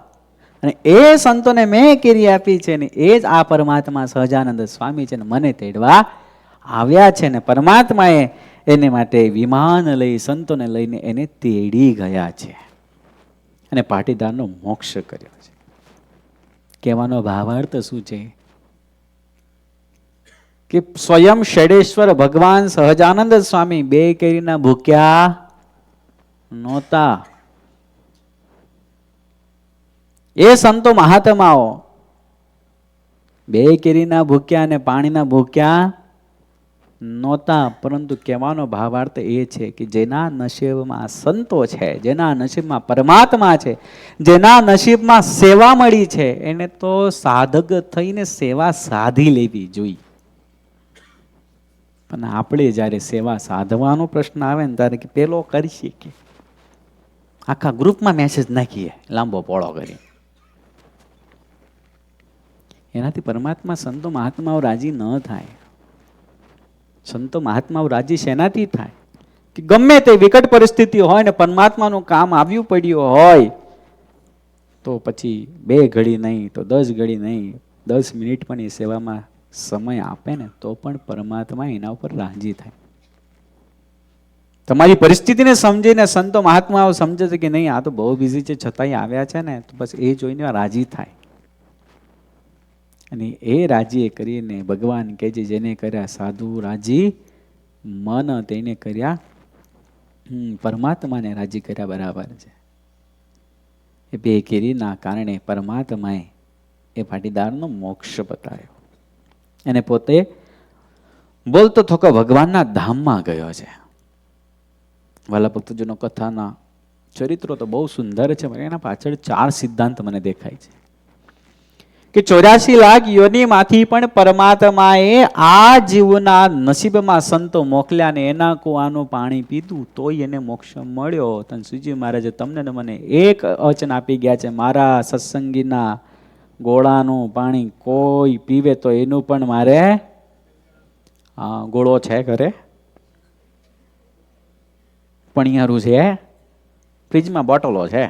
અને એ સંતોને મેં કેરી આપી છે, ને એ જ આ પરમાત્મા સહજાનંદ સ્વામી છે, ને મને તેડવા આવ્યા છે. ને પરમાત્માએ એને માટે વિમાન લઈ સંતોને લઈને એને તેડી ગયા છે, અને પાટીદારનો મોક્ષ કર્યો છે. કહેવાનો ભાવાર્થ શું છે? કે સ્વયં ષડેશ્વર ભગવાન સહજાનંદ સ્વામી 2 કેરીના ભૂખ્યા નહોતા. એ સંતો મહાત્માઓ 2 કેરીના ભૂખ્યા અને પાણીના ભૂખ્યા નહોતા. પરંતુ કહેવાનો ભાવાર્થ એ છે કે જેના નસીબમાં સંતો છે, જેના નસીબમાં પરમાત્મા છે, જેના નસીબમાં સેવા મળી છે, એને તો સાધક થઈને સેવા સાધી લેવી જોઈએ. પણ આપણે જ્યારે સેવા સાધવાનો પ્રશ્ન આવે ને ત્યારે કે પેલો કરશે, કે આખા ગ્રુપમાં મેસેજ નાખીએ લાંબો પોળો કરી. એનાથી પરમાત્મા સંતો મહાત્માઓ રાજી ન થાય. સંતો મહાત્માઓ રાજી શેનાથી થાય? કે ગમે તે વિકટ પરિસ્થિતિ હોય ને પરમાત્માનું કામ આવ્યું પડ્યું હોય તો પછી 2 ઘડી નહીં તો 10 ઘડી નહીં, 10 મિનિટ પણ એ સેવામાં સમય આપે ને તો પણ પરમાત્મા એના ઉપર રાજી થાય. તમારી પરિસ્થિતિને સમજીને સંતો મહાત્માઓ સમજે છે કે નહીં આ તો બહુ બિઝી છે છતાંય આવ્યા છે ને, તો બસ એ જોઈને રાજી થાય. અને એ રાજી કરીને ભગવાન કહે છે જેને કર્યા સાધુ રાજી મન, તેને કર્યા પરમાત્માને રાજી કર્યા બરાબર છે. એ 2 કેરીના કારણે પરમાત્માએ એ પાટીદારનો મોક્ષ બતાવ્યો, અને પોતે બોલતો થોકો ભગવાનના ધામમાં ગયો છે. વાલા ભક્તજનો, કથાના ચરિત્રો તો બહુ સુંદર છે, એના પાછળ 4 સિદ્ધાંત મને દેખાય છે. કે 84 લાખ યોનિમાંથી પણ પરમાત્માએ આ જીવના નસીબમાં સંતો મોકલ્યા, ને એના કુવાનું પાણી પીધું તોય એને મોક્ષ મળ્યો. તન શ્રીજી મહારાજે તમને ને મને એક વચન આપી ગયા છે, મારા સત્સંગીના ગોળાનું પાણી કોઈ પીવે તો એનું પણ મારે ગોળો છે ઘરે, પણિયારું છે, ફ્રીજમાં બોટલો છે,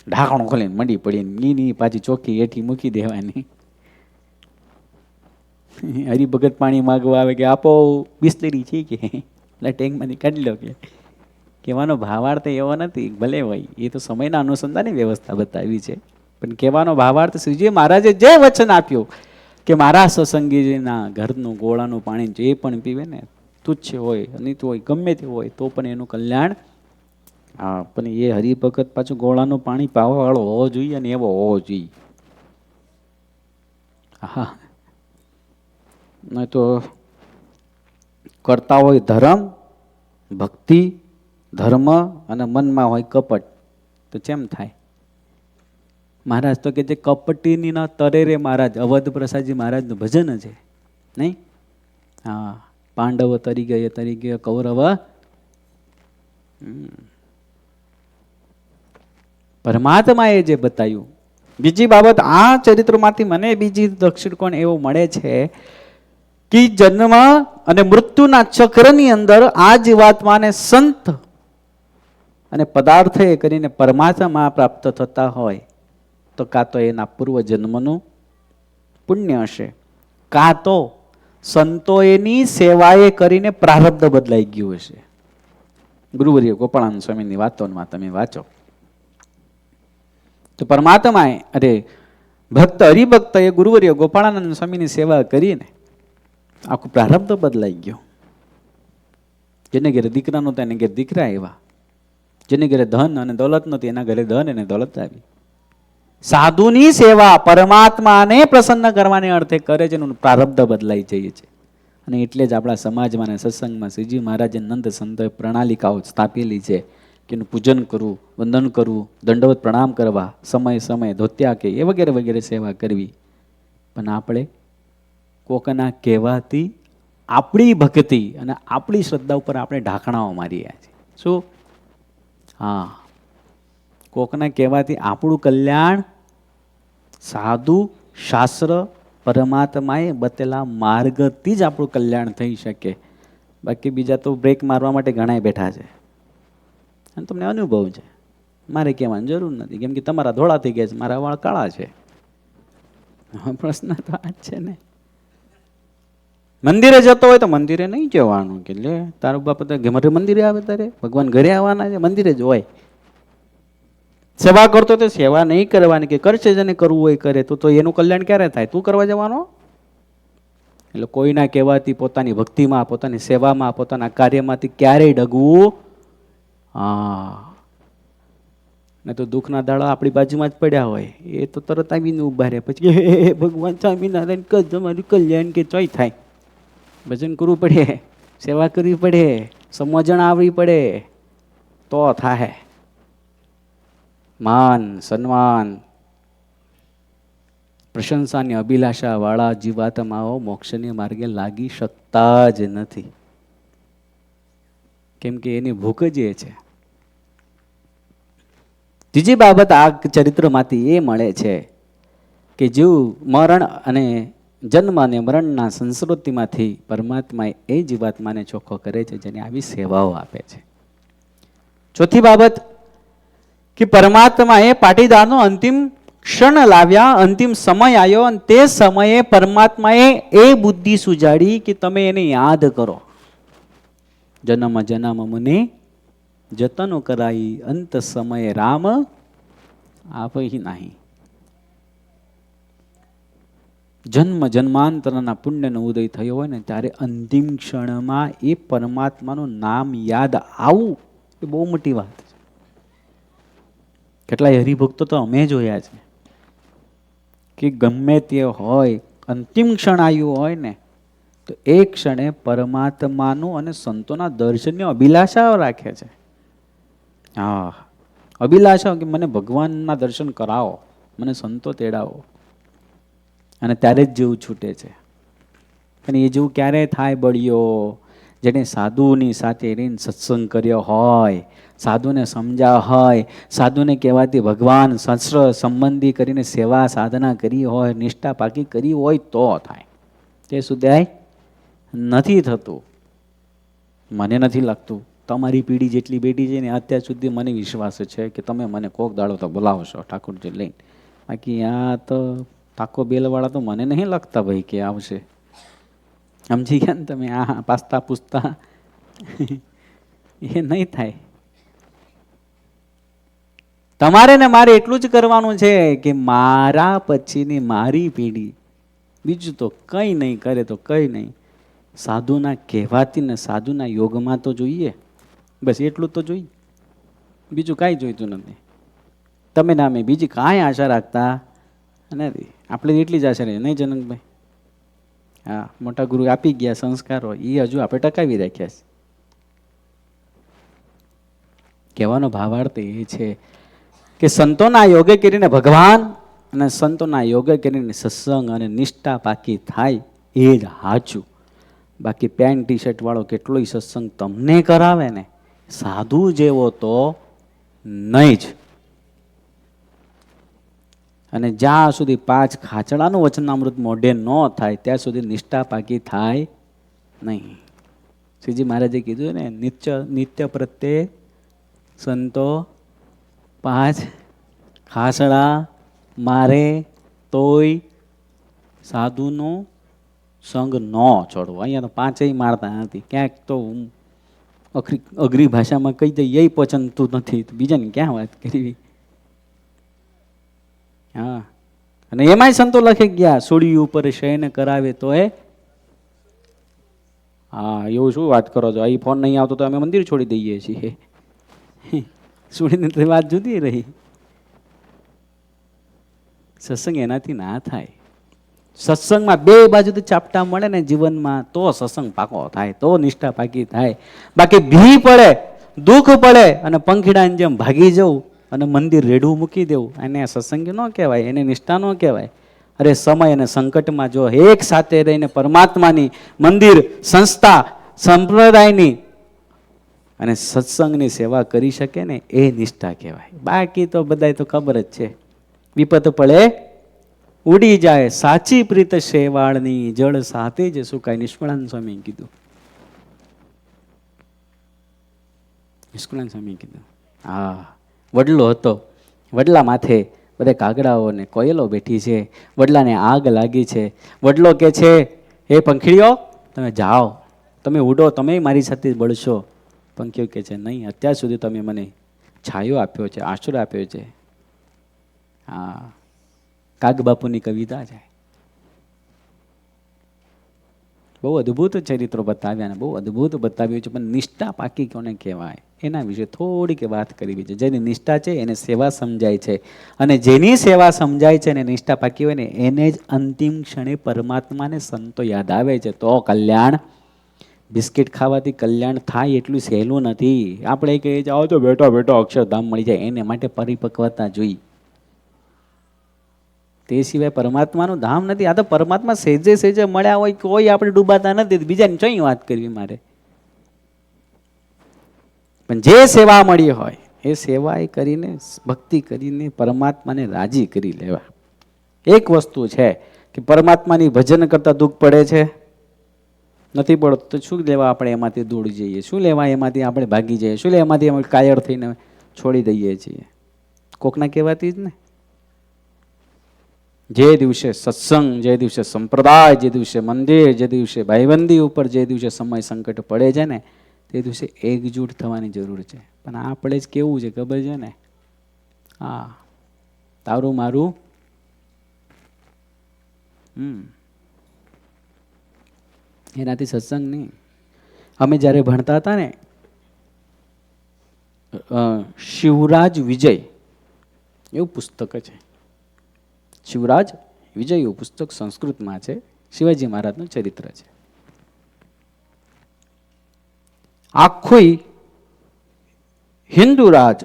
ઢાંકણું ખોલીને મંડી પડીને ની પાછી ચોખ્ખી એઠી મૂકી દેવાની. હરિભગત પાણી માગવા આવે કે આપો બિસ્તરી છે કે એટલે ટેન્કમાંથી કાઢી લો. કે કહેવાનો ભાવાર્થ એવો નથી, ભલે હોય એ તો સમયના અનુસંધાને વ્યવસ્થા બતાવી છે, પણ કહેવાનો ભાવાર્થ શ્રીજી મહારાજે જે વચન આપ્યું કે મારા સત્સંગીના ઘરનું ગોળાનું પાણી જે પણ પીવે ને, તુચ્છ હોય અનિત હોય ગમે તે હોય તો પણ એનું કલ્યાણ હા, પણ એ હરિભગત પાછું ગોળાનું પાણી પાવા વાળો હોવો જોઈએ ને એવો હોવો જોઈએ. હા, નહીં તો કરતા હોય ધર્મ, ભક્તિ, ધર્મ અને મનમાં હોય કપટ, તો કેમ થાય? મહારાજ તો કે જે કપટીની ના તરે રે મહારાજ, અવધ પ્રસાદજી મહારાજનું ભજન છે નહીં? હા, પાંડવ તરી ગયા કૌરવ. પરમાત્માએ જે બતાવ્યું. બીજી બાબત, આ ચરિત્રમાંથી મને બીજી દૃષ્ટિકોણ એવો મળે છે કે જન્મ અને મૃત્યુના ચક્રની અંદર આ જીવાત્માને સંત અને પદાર્થ કરીને પરમાત્મા પ્રાપ્ત થતા હોય તો કાં તો એના પૂર્વ જન્મનું પુણ્ય હશે, કાં તો સંતોએની સેવાએ કરીને પ્રારબ્ધ બદલાઈ ગયું હશે. ગુરુવર્ય ગોપાળાનંદ સ્વામીની વાતોમાં તમે વાંચો તો પરમાત્માએ ભક્ત હરિભક્ત એ ગુરુવર્ય ગોપાળાનંદ સ્વામીની સેવા કરીને આખું પ્રારબ્ધ બદલાઈ ગયું. જેને ઘરે દીકરા નહોતા એને ઘરે દીકરા આવ્યા, જેને ઘરે ધન અને દોલત નહોતી એના ઘરે ધન અને દોલત આવી. સાધુની સેવા પરમાત્માને પ્રસન્ન કરવાને અર્થે કરે છે, એનું પ્રારબ્ધ બદલાઈ જાય છે. અને એટલે જ આપણા સમાજમાં અને સત્સંગમાં શ્રીજી મહારાજે નંદ સંતોએ પ્રણાલિકાઓ સ્થાપેલી છે કે એનું પૂજન કરવું, વંદન કરવું, દંડવત પ્રણામ કરવા, સમય સમય ધોત્યા કે એ વગેરે વગેરે સેવા કરવી. પણ આપણે કોકના કહેવાથી આપણી ભક્તિ અને આપણી શ્રદ્ધા ઉપર આપણે ઢાંકણાઓ મારી રહ્યા છીએ. શું? હા, કોકના કહેવાથી આપણું કલ્યાણ સાધુ શાસ્ત્ર પરમાત્માએ બતેલા માર્ગથી જ આપણું કલ્યાણ થઈ શકે. બાકી બીજા તો બ્રેક મારવા માટે ઘણા બેઠા છે અને તમને અનુભવ છે. મારે કહેવાની જરૂર નથી, કેમ કે તમારા ધોળા થઈ ગયા છે, મારા વાળ કાળા છે. પ્રશ્ન તો આ જ છે ને. મંદિરે જતો હોય તો મંદિરે નહીં જવાનું કે લે તારું બાપ મારે મંદિરે આવે, તારે ભગવાન ઘરે આવવાના છે, મંદિરે જ હોય. સેવા કરતો તો સેવા નહીં કરવાની, કે કરશે જેને કરવું હોય કરે, તો એનું કલ્યાણ ક્યારે થાય? તું કરવા જવાનો? એટલે કોઈના કહેવાથી પોતાની ભક્તિમાં, પોતાની સેવામાં, પોતાના કાર્યમાંથી ક્યારેય ડગવું. હા, ને તો દુઃખના દાડા આપણી બાજુમાં જ પડ્યા હોય, એ તો તરત આવીને ઉભા રહે, પછી હે ભગવાન સ્વામિનારાયણ કર તમારું કલ્યાણ, કે ચોય થાય. ભજન કરવું પડે, સેવા કરવી પડે, સમજણ આવવી પડે, તો થાય. માન સન્માન પ્રશંસાની અભિલાષા વાળા જીવાત્માઓ મોક્ષને માર્ગે લાગી શકતા જ નથી, કેમ કે એની ભૂખ જ એ છે. ત્રીજી બાબત આ ચરિત્રમાંથી એ મળે છે કે જીવ મરણ અને જન્મ અને મરણના સંસ્કૃતિમાંથી પરમાત્મા એ જીવાત્માને ચોખ્ખો કરે છે, જેને આવી સેવાઓ આપે છે. ચોથી બાબત કે પરમાત્માએ પાટીદારનો અંતિમ ક્ષણ લાવ્યા, અંતિમ સમય આવ્યો અને તે સમયે પરમાત્માએ એ બુદ્ધિ સુજાડી કે તમે એને યાદ કરો. જન્મ જન્મ મુનિ જતનો કરાઈ, અંત સમયે રામ આપહી નહીં. જન્મ જન્માંતરના પુણ્યનો ઉદય થયો હોય ને ત્યારે અંતિમ ક્ષણમાં એ પરમાત્માનું નામ યાદ આવવું એ બહુ મોટી વાત છે. કેટલાય હરિભક્તો તો અમે જોયા છે કે ગમે તે હોય, અંતિમ ક્ષણ આવ્યું હોય ને તો એ ક્ષણે પરમાત્માનું અને સંતોના દર્શનની અભિલાષાઓ રાખે છે. હા, અભિલાષા કે મને ભગવાનના દર્શન કરાવો, મને સંતો તેડાવો, અને ત્યારે જ જેવું છૂટે છે. અને એ જેવું ક્યારે થાય બળ્યો? જેને સાધુની સાથે રહીને સત્સંગ કર્યો હોય, સાધુને સમજ્યા હોય, સાધુને કહેવાથી ભગવાન શાસ્ત્ર સંબંધી કરીને સેવા સાધના કરી હોય, નિષ્ઠા પાકી કરી હોય તો થાય. તે સુધી નથી થતું. મને નથી લાગતું તમારી પેઢી જેટલી બેટી છે ને અત્યાર સુધી મને વિશ્વાસ છે કે તમે મને કોક દાડો તો બોલાવશો ઠાકોરજી લઈને. બાકી આ તો તાકો બેલવાળા તો મને નહીં લાગતા ભાઈ કે આવશે. સમજી ગયા ને તમે? આ પાસ્તા પૂછતા એ નહીં થાય. તમારે ને મારે એટલું જ કરવાનું છે કે મારા પછીની મારી પેઢી બીજું તો કંઈ નહીં કરે તો કંઈ નહીં, સાધુના કહેવાથી ને સાધુના યોગમાં તો જોઈએ, બસ એટલું તો જોઈએ. બીજું કાંઈ જોઈતું નથી. તમે નામે બીજી કાંઈ આશા રાખતા નથી. આપણે એટલી જ આશા રહી, નહીં જનકભાઈ? હા, મોટા ગુરુ આપી ગયા સંસ્કારો, એ હજુ આપણે ટકાવી રાખ્યા છે. કહેવાનો ભાવાર્થ એ છે કે સંતોના યોગે કરીને ભગવાન અને સંતોના યોગે કરીને સત્સંગ અને નિષ્ઠા પાકી થાય એ જ સાચું. બાકી પેન્ટ ટી શર્ટ વાળો કેટલોય સત્સંગ તમને કરાવે ને, સાધુ જેવો તો નહીં જ. અને જ્યાં સુધી 5 ખાચડાનું વચનામૃત મોઢે ન થાય ત્યાં સુધી નિષ્ઠા પાકી થાય નહીં. શ્રીજી મહારાજે કીધું ને, નિત્ય પ્રત્યે સંતો 5 ખાસડા મારે તોય સાધુનો સંગ ન છોડવો. અહીંયા તો 5 મારતા નથી. ક્યાંક તો અઘરી ભાષામાં કહી દઈએ એ પચનતું નથી, બીજાને ક્યાં વાત કરવી. હા, અને એમાંય સંતો લખી ગયા, સોડી ઉપર શયન કરાવે તો એ. હા, એવું શું વાત કરો છો? અહીં ફોન નહીં આવતો તો અમે મંદિર છોડી દઈએ છીએ. છોડીને વાત જુદી રહી. સત્સંગ એનાથી ના થાય. સત્સંગમાં 2 બાજુથી ચાપટા મળે ને જીવનમાં, તો સત્સંગ પાકો થાય, તો નિષ્ઠા પાકી થાય. બાકી ભી પડે, દુઃખ પડે અને પંખીડાની જેમ ભાગી જવું અને મંદિર રેઢું મૂકી દેવું, એને સત્સંગ ન કહેવાય, એને નિષ્ઠા ન કહેવાય. અરે સમય અને સંકટમાં જો એક સાથે રહીને પરમાત્માની મંદિર, સંસ્થા, સંપ્રદાયની અને સત્સંગની સેવા કરી શકે ને, એ નિષ્ઠા કહેવાય. બાકી તો બધાય તો ખબર જ છે, વિપત પડે ઉડી જાય, સાચી પ્રીત શેવાળની જળ સાથે જ સુકાય. નિષ્કુળાનંદ સ્વામી કીધું, નિષ્કુળાનંદ સ્વામી કીધું. હા, વડલો હતો, વડલા માથે બધા કાગડાઓ ને કોયલો બેઠી છે, વડલાને આગ લાગી છે. વડલો કે છે, હે પંખીડીઓ તમે જાઓ, તમે ઉડો, તમે મારી સાથે બળશો. પંખીઓ કે છે, નહીં, અત્યાર સુધી તમે મને છાયો આપ્યો છે, આશરો આપ્યો છે. હા, કાગબાપુની કવિતા છે. બહુ અદ્ભુત ચરિત્રો બતાવ્યા ને બહુ અદ્ભુત બતાવ્યું છે. પણ નિષ્ઠા પાકી કોને કહેવાય એના વિશે થોડીક વાત કરવી છે. જેની નિષ્ઠા છે એને સેવા સમજાય છે, અને જેની સેવા સમજાય છે અને નિષ્ઠા પાકી હોય ને એને જ અંતિમ ક્ષણે પરમાત્માને સંતો યાદ આવે છે. તો કલ્યાણ. બિસ્કિટ ખાવાથી કલ્યાણ થાય એટલું સહેલું નથી. આપણે કહીએ જાઓ તો બેઠો બેઠો અક્ષરધામ મળી જાય, એને માટે પરિપક્વતા જોઈ. તે સિવાય પરમાત્માનું ધામ નથી. આ તો પરમાત્મા સેજે સેજે મળ્યા હોય, કોઈ આપણે ડૂબાતા નથી. બીજાની કઈ વાત કરવી મારે? પણ જે સેવા મળી હોય એ સેવા એ કરીને, ભક્તિ કરીને પરમાત્માને રાજી કરી લેવા. એક વસ્તુ છે કે પરમાત્માની ભજન કરતા દુઃખ પડે છે, નથી પડતું, તો શું લેવા આપણે એમાંથી દોડી જઈએ? શું લેવા એમાંથી આપણે ભાગી જઈએ? શું લેવા એમાંથી અમે કાયર થઈને છોડી દઈએ છીએ? કોકના કહેવાથી જ ને. જે દિવસે સત્સંગ, જે દિવસે સંપ્રદાય, જે દિવસે મંદિર, જે દિવસે ભાઈબંધી ઉપર જે દિવસે સમય સંકટ પડે છે ને, તે દિવસે એકજૂટ થવાની જરૂર છે. પણ આપણે જ કેવું છે ખબર છે ને? હા, તારું મારું. એનાથી સત્સંગ નહીં. અમે જ્યારે ભણતા હતા ને, શિવરાજ વિજય એવું પુસ્તક છે. શિવરાજ વિજય એવું પુસ્તક સંસ્કૃતમાં છે. શિવાજી મહારાજનું ચરિત્ર છે. આખું હિન્દુ રાજ,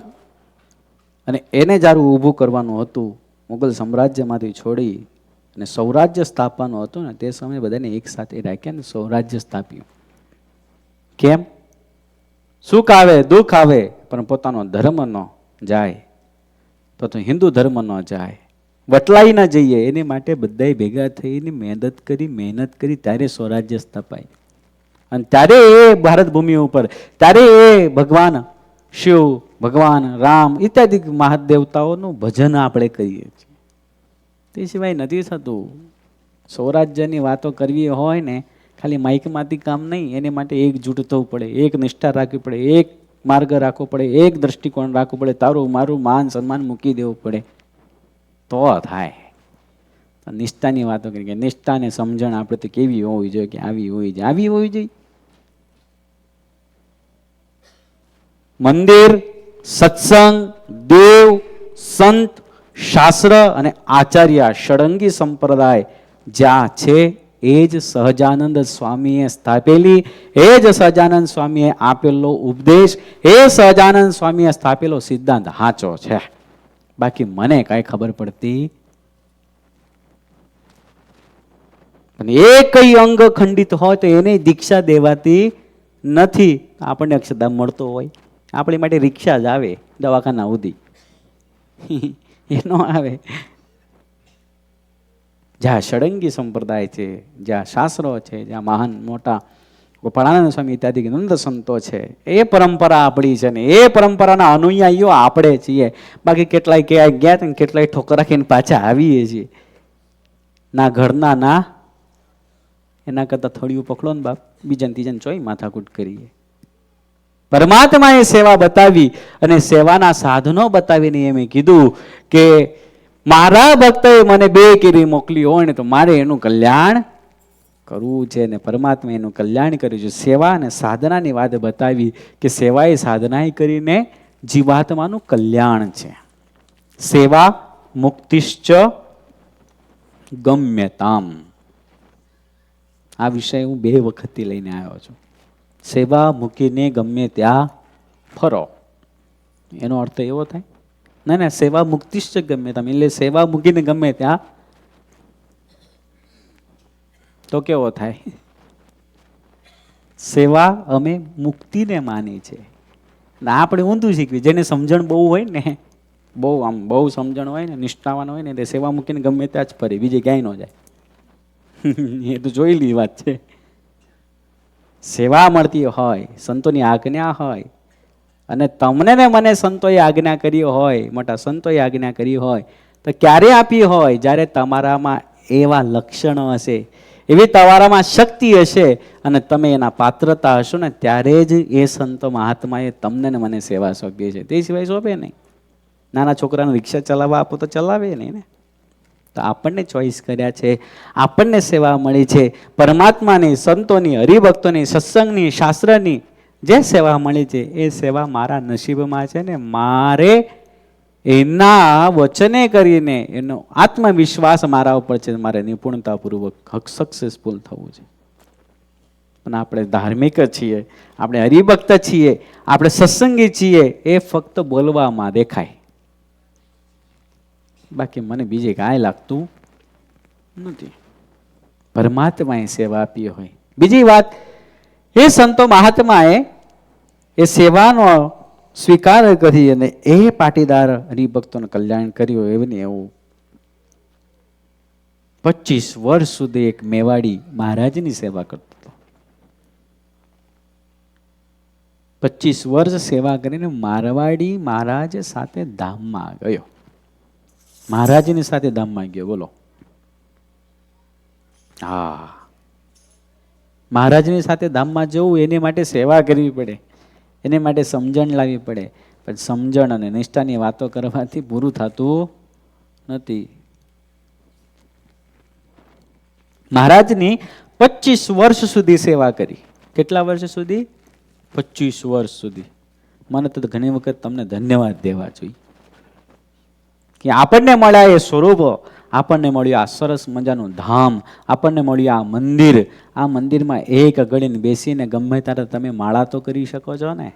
અને એને જ્યારે ઊભું કરવાનું હતું, મુગલ સામ્રાજ્યમાંથી છોડી અને સૌરાજ્ય સ્થાપવાનું હતું ને, તે સમયે બધાને એક સાથે રાખ્યા ને સૌરાજ્ય સ્થાપ્યું. કેમ? સુખ આવે દુઃખ આવે પણ પોતાનો ધર્મ ન જાય, તો હિન્દુ ધર્મ ન જાય, વટલાઈ ના જઈએ, એની માટે બધાય ભેગા થઈને મહેનત કરી ત્યારે સ્વરાજ્ય સ્થપાય. અને ત્યારે એ ભારત ભૂમિ ઉપર, ત્યારે એ ભગવાન શિવ, ભગવાન રામ ઇત્યાદિ મહાદેવતાઓનું ભજન આપણે કરીએ છીએ. તે સિવાય નથી થતું. સ્વરાજ્યની વાતો કરવી હોય ને, ખાલી માઇકમાંથી કામ નહીં, એને માટે એકજૂટ થવું પડે, એક નિષ્ઠા રાખવી પડે, એક માર્ગ રાખવો પડે, એક દ્રષ્ટિકોણ રાખવું પડે, તારું મારું માન સન્માન મૂકી દેવું પડે, તો થાય. નિષ્ઠાની વાતો કરી કે નિષ્ઠાને સમજણ આપણે તો કેવી હોવી જોઈએ કે આવી હોવી જોઈએ, આવી હોવી જોઈએ. મંદિર સત્સંગ, દેવ, સંત, શાસ્ત્ર અને આચાર્ય ષડંગી સંપ્રદાય જ્યાં છે એ જ સહજાનંદ સ્વામીએ સ્થાપેલી, એ જ સહજાનંદ સ્વામીએ આપેલો ઉપદેશ, એ સહજાનંદ સ્વામીએ સ્થાપેલો સિદ્ધાંત સાચો છે. બાકી મને કાંઈ ખબર પડતી અને એક અંગ ખંડિત હોય તો એને દીક્ષા દેવાતી નથી. આપણને અક્ષરધામ મળતો હોય, આપણી માટે રિક્ષા જ આવે દવાખાના સુધી, એનો આવે. જ્યાં ષડંગી સંપ્રદાય છે, જ્યાં શાસ્ત્રો છે, જ્યાં મહાન મોટા ગોપાળાનંદ સ્વામી ઇત્યાદિ નંદ સંતો છે, એ પરંપરા આપણી છે ને એ પરંપરાના અનુયાયીઓ આપણે છીએ. બાકી કેટલાય ક્યાંય ગયા ને કેટલાય ઠોકર રાખીને પાછા આવીએ છીએ. ના ઘરના ના એના કરતા થોડી પકડો ને બાપ, બીજાને ત્રીજાને ચોય માથાકૂટ કરીએ. પરમાત્માએ સેવા બતાવી અને સેવાના સાધનો બતાવીને એમ કીધું કે મારા ભક્તોએ મને 2 કેરી મોકલી હોય ને તો મારે એનું કલ્યાણ કરવું છે ને પરમાત્મા એનું કલ્યાણ કર્યું છે. સેવા અને સાધનાની વાત બતાવી કે સેવા એ સાધના કરીને જીવાત્માનું કલ્યાણ છે. સેવા મુક્તિશ્ચ ગમ્યતામ. આ વિષય હું 2 વખતથી લઈને આવ્યો છું. સેવા મૂકીને ગમે ત્યાં ફરો, એનો અર્થ એવો થાય ના ના, સેવા મુક્તિશ્ચ ગમ્યતામ એટલે સેવા મૂકીને ગમે ત્યાં તો કેવો થાય? સેવા અમે મુક્તિને માની છે. આપણે ઊંધું શીખવી. જેને સમજણ બહુ હોય ને, બહુ સમજણ હોય ને, નિષ્ઠાવાન હોય ને, તે સેવા મૂકીને ગમે ત્યાં જ ફરે, બીજે ક્યાંય ન જાય. એ તો જોયેલી વાત છે. સેવા મળતી હોય, સંતોની આજ્ઞા હોય અને તમને ને મને સંતોએ આજ્ઞા કરી હોય, મોટા સંતોએ આજ્ઞા કરી હોય તો ક્યારે આપી હોય? જ્યારે તમારામાં એવા લક્ષણો હશે, એવી તમારામાં શક્તિ હશે અને તમે એના પાત્રતા હશો ને ત્યારે જ એ સંતો મહાત્માએ તમને ને મને સેવા સોંપી છે. તે સિવાય સોંપે નહીં. નાના છોકરાને રિક્ષા ચલાવવા આપો તો ચલાવે નહીં ને. તો આપણને ચોઈસ કર્યા છે, આપણને સેવા મળી છે. પરમાત્માની, સંતોની, હરિભક્તોની, સત્સંગની, શાસ્ત્રની જે સેવા મળી છે એ સેવા મારા નસીબમાં છે ને મારે એના વચને કરીને એનો આત્મવિશ્વાસ મારા ઉપર છે, મારે નિપુણતાપૂર્વક સક્સેસફુલ થવું છે. પણ આપણે ધાર્મિક છીએ, આપણે હરિભક્ત છીએ, આપણે સત્સંગી છીએ, એ ફક્ત બોલવામાં દેખાય, બાકી મને બીજે કાંઈ લાગતું નથી. પરમાત્માએ સેવા આપી હોય. બીજી વાત, એ સંતો મહાત્માએ એ સેવાનો સ્વીકાર કરી અને એ પાટીદાર હરિભક્તોનું કલ્યાણ કર્યું. એવું ને એવું 25 વર્ષ સુધી એક મેવાડી મહારાજની સેવા કરતો હતો. 25 વર્ષ સેવા કરીને મારવાડી મહારાજ સાથે ધામમાં ગયો. મહારાજની સાથે ધામમાં ગયો. બોલો. હા, મહારાજની સાથે ધામમાં જવું એની માટે સેવા કરવી પડે, એને માટે સમજણ લાવવી પડે. પણ સમજણ અને નિષ્ઠાની વાતો કરવાથી પૂરું થતું નથી. મહારાજની 25 વર્ષ સુધી સેવા કરી. કેટલા વર્ષ સુધી? 25 વર્ષ સુધી. મને તો ઘણી વખત તમને ધન્યવાદ દેવા જોઈએ કે આપણને મળ્યા એ સ્વરૂપ, આપણને મળ્યું આ સરસ મજાનું ધામ, આપણને મળ્યું આ મંદિર. આ મંદિરમાં એક ઘડીને બેસીને ગમે ત્યારે તમે માળા તો કરી શકો છો ને,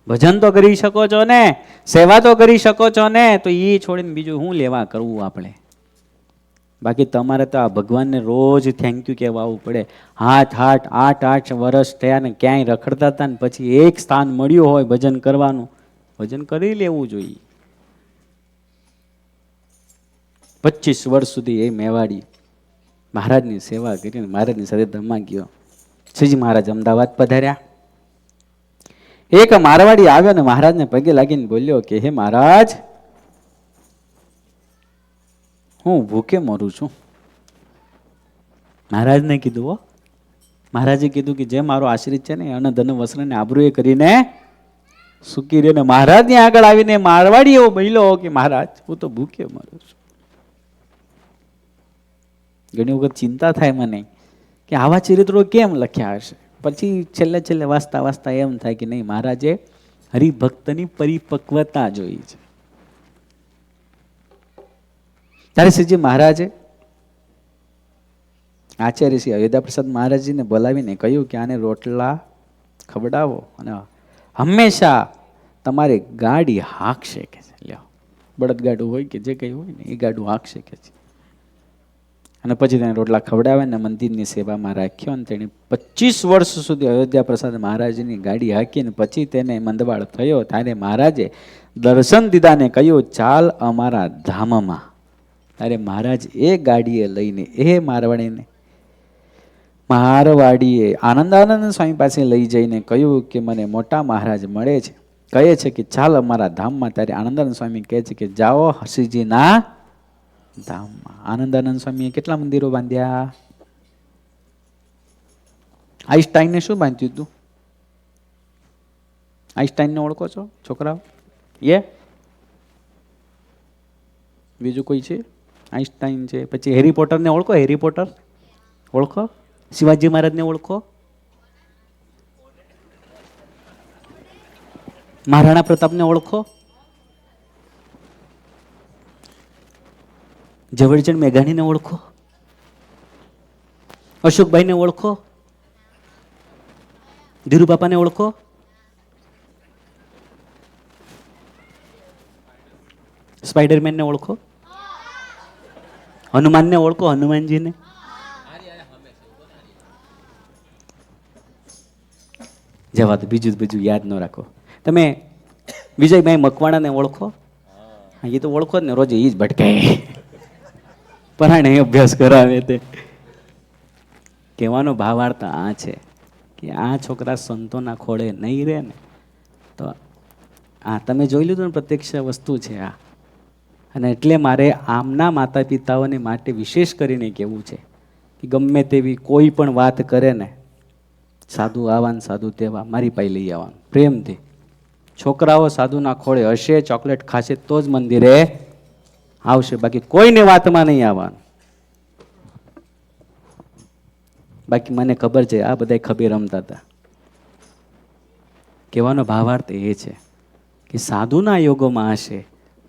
ભજન તો કરી શકો છો ને, સેવા તો કરી શકો છો ને. તો એ છોડીને બીજું શું લેવા કરવું આપણે? બાકી તમારે તો આ ભગવાનને રોજ થેન્ક યુ કહેવાવું પડે. 8 વર્ષ થયા ને ક્યાંય રખડતા હતા ને પછી એક સ્થાન મળ્યું હોય ભજન કરવાનું, ભજન કરી લેવું જોઈએ. 25 વર્ષ સુધી એ મેવાડી મહારાજની સેવા કરીને મહારાજની સાથે ધામમાં ગયો. શ્રીજી મહારાજ અમદાવાદ પધાર્યા. એક મારવાડી આવ્યો ને મહારાજને પગે લાગીને બોલ્યો કે હે મહારાજ, હું ભૂખે મરું છું. મહારાજને કીધું, મહારાજે કીધું કે જે મારો આશ્રિત છે ને અન્ન ધન વસ્ત્ર ને આબરૂએ કરીને સુખી રહ્યો. ને મહારાજની આગળ આવીને મારવાડી એવો બોલ્યો કે મહારાજ, હું તો ભૂખે મરું છું. ઘણી વખત ચિંતા થાય મને કે આવા ચરિત્રો કેમ લખ્યા હશે. પછી છેલ્લે વાંચતા એમ થાય કે નહીં, મહારાજે હરિભક્તની પરિપક્વતા જોઈ છે. ત્યારે શ્રીજી મહારાજે આચાર્ય શ્રી અયોધ્યા પ્રસાદ મહારાજજીને બોલાવીને કહ્યું કે આને રોટલા ખવડાવો અને હંમેશા તમારે ગાડી હાંકશે કે છે. લ્યો, બળદગાડું હોય કે જે કંઈ હોય ને એ ગાડું હાંકશે કે છે. અને પછી તેને રોટલા ખવડાવે ને મંદિરની સેવામાં રાખ્યો. અને તેણે 25 વર્ષ સુધી અયોધ્યા પ્રસાદ મહારાજની ગાડી હાંકીને પછી તેને મંદવાળ થયો. ત્યારે મહારાજે દર્શન દીધાને કહ્યું, ચાલ અમારા ધામમાં. ત્યારે મહારાજ એ ગાડીએ લઈને એ મારવાડીએ આનંદાનંદ સ્વામી પાસે લઈ જઈને કહ્યું કે મને મોટા મહારાજ મળે છે, કહે છે કે ચાલ અમારા ધામમાં. ત્યારે આનંદાનંદ સ્વામી કહે છે કે જાઓ હરસિંહજીના ધામમાં. આનંદાનંદ સ્વામીએ કેટલા મંદિરો બાંધ્યા? આઈન્સ્ટાઈને શું બાંધ્યું હતું? આઈન્સ્ટાઈને ઓળખો છો છોકરાઓ? બીજું કોઈ છે? આઈન્સ્ટાઈન છે. પછી હેરી પોટરને ઓળખો? હેરી પોટર ઓળખો? શિવાજી મહારાજને ઓળખો? મહારાણા પ્રતાપને ઓળખો? ઝવેરચંદ મેઘાણીને ઓળખો? અશોકભાઈને ઓળખો? ધીરુબાપાને ઓળખો? સ્પાઈડરમેનને ઓળખો? હનુમાનને ઓળખો? હનુમાનજીને? જવા દો, બીજું યાદ ન રાખો. તમે વિજયભાઈ મકવાણાને ઓળખો? એ તો ઓળખો જ ને, રોજ એ જ ભટકાય, પરાણે અભ્યાસ કરાવે. તે કહેવાનો ભાવાર્થ આ છે કે આ છોકરા સંતોના ખોળે નહીં રહે ને તો આ તમે જોઈ લીધું ને, પ્રત્યક્ષ વસ્તુ છે આ. અને એટલે મારે આમના માતા પિતાઓને માટે વિશેષ કરીને કહેવું છે કે ગમે તેવી કોઈ પણ વાત કરે ને, સાધુ આવા ને સાધુ તેવા, મારી પાસે લઈ આવવાનું પ્રેમથી. છોકરાઓ સાધુના ખોળે હશે, ચોકલેટ ખાશે તો જ મંદિરે આવશે, બાકી કોઈને વાતમાં નહીં આવવાનું. બાકી મને ખબર છે આ બધા ખભે રમતા હતા. કહેવાનો ભાવાર્થ એ છે કે સાધુના યોગોમાં હશે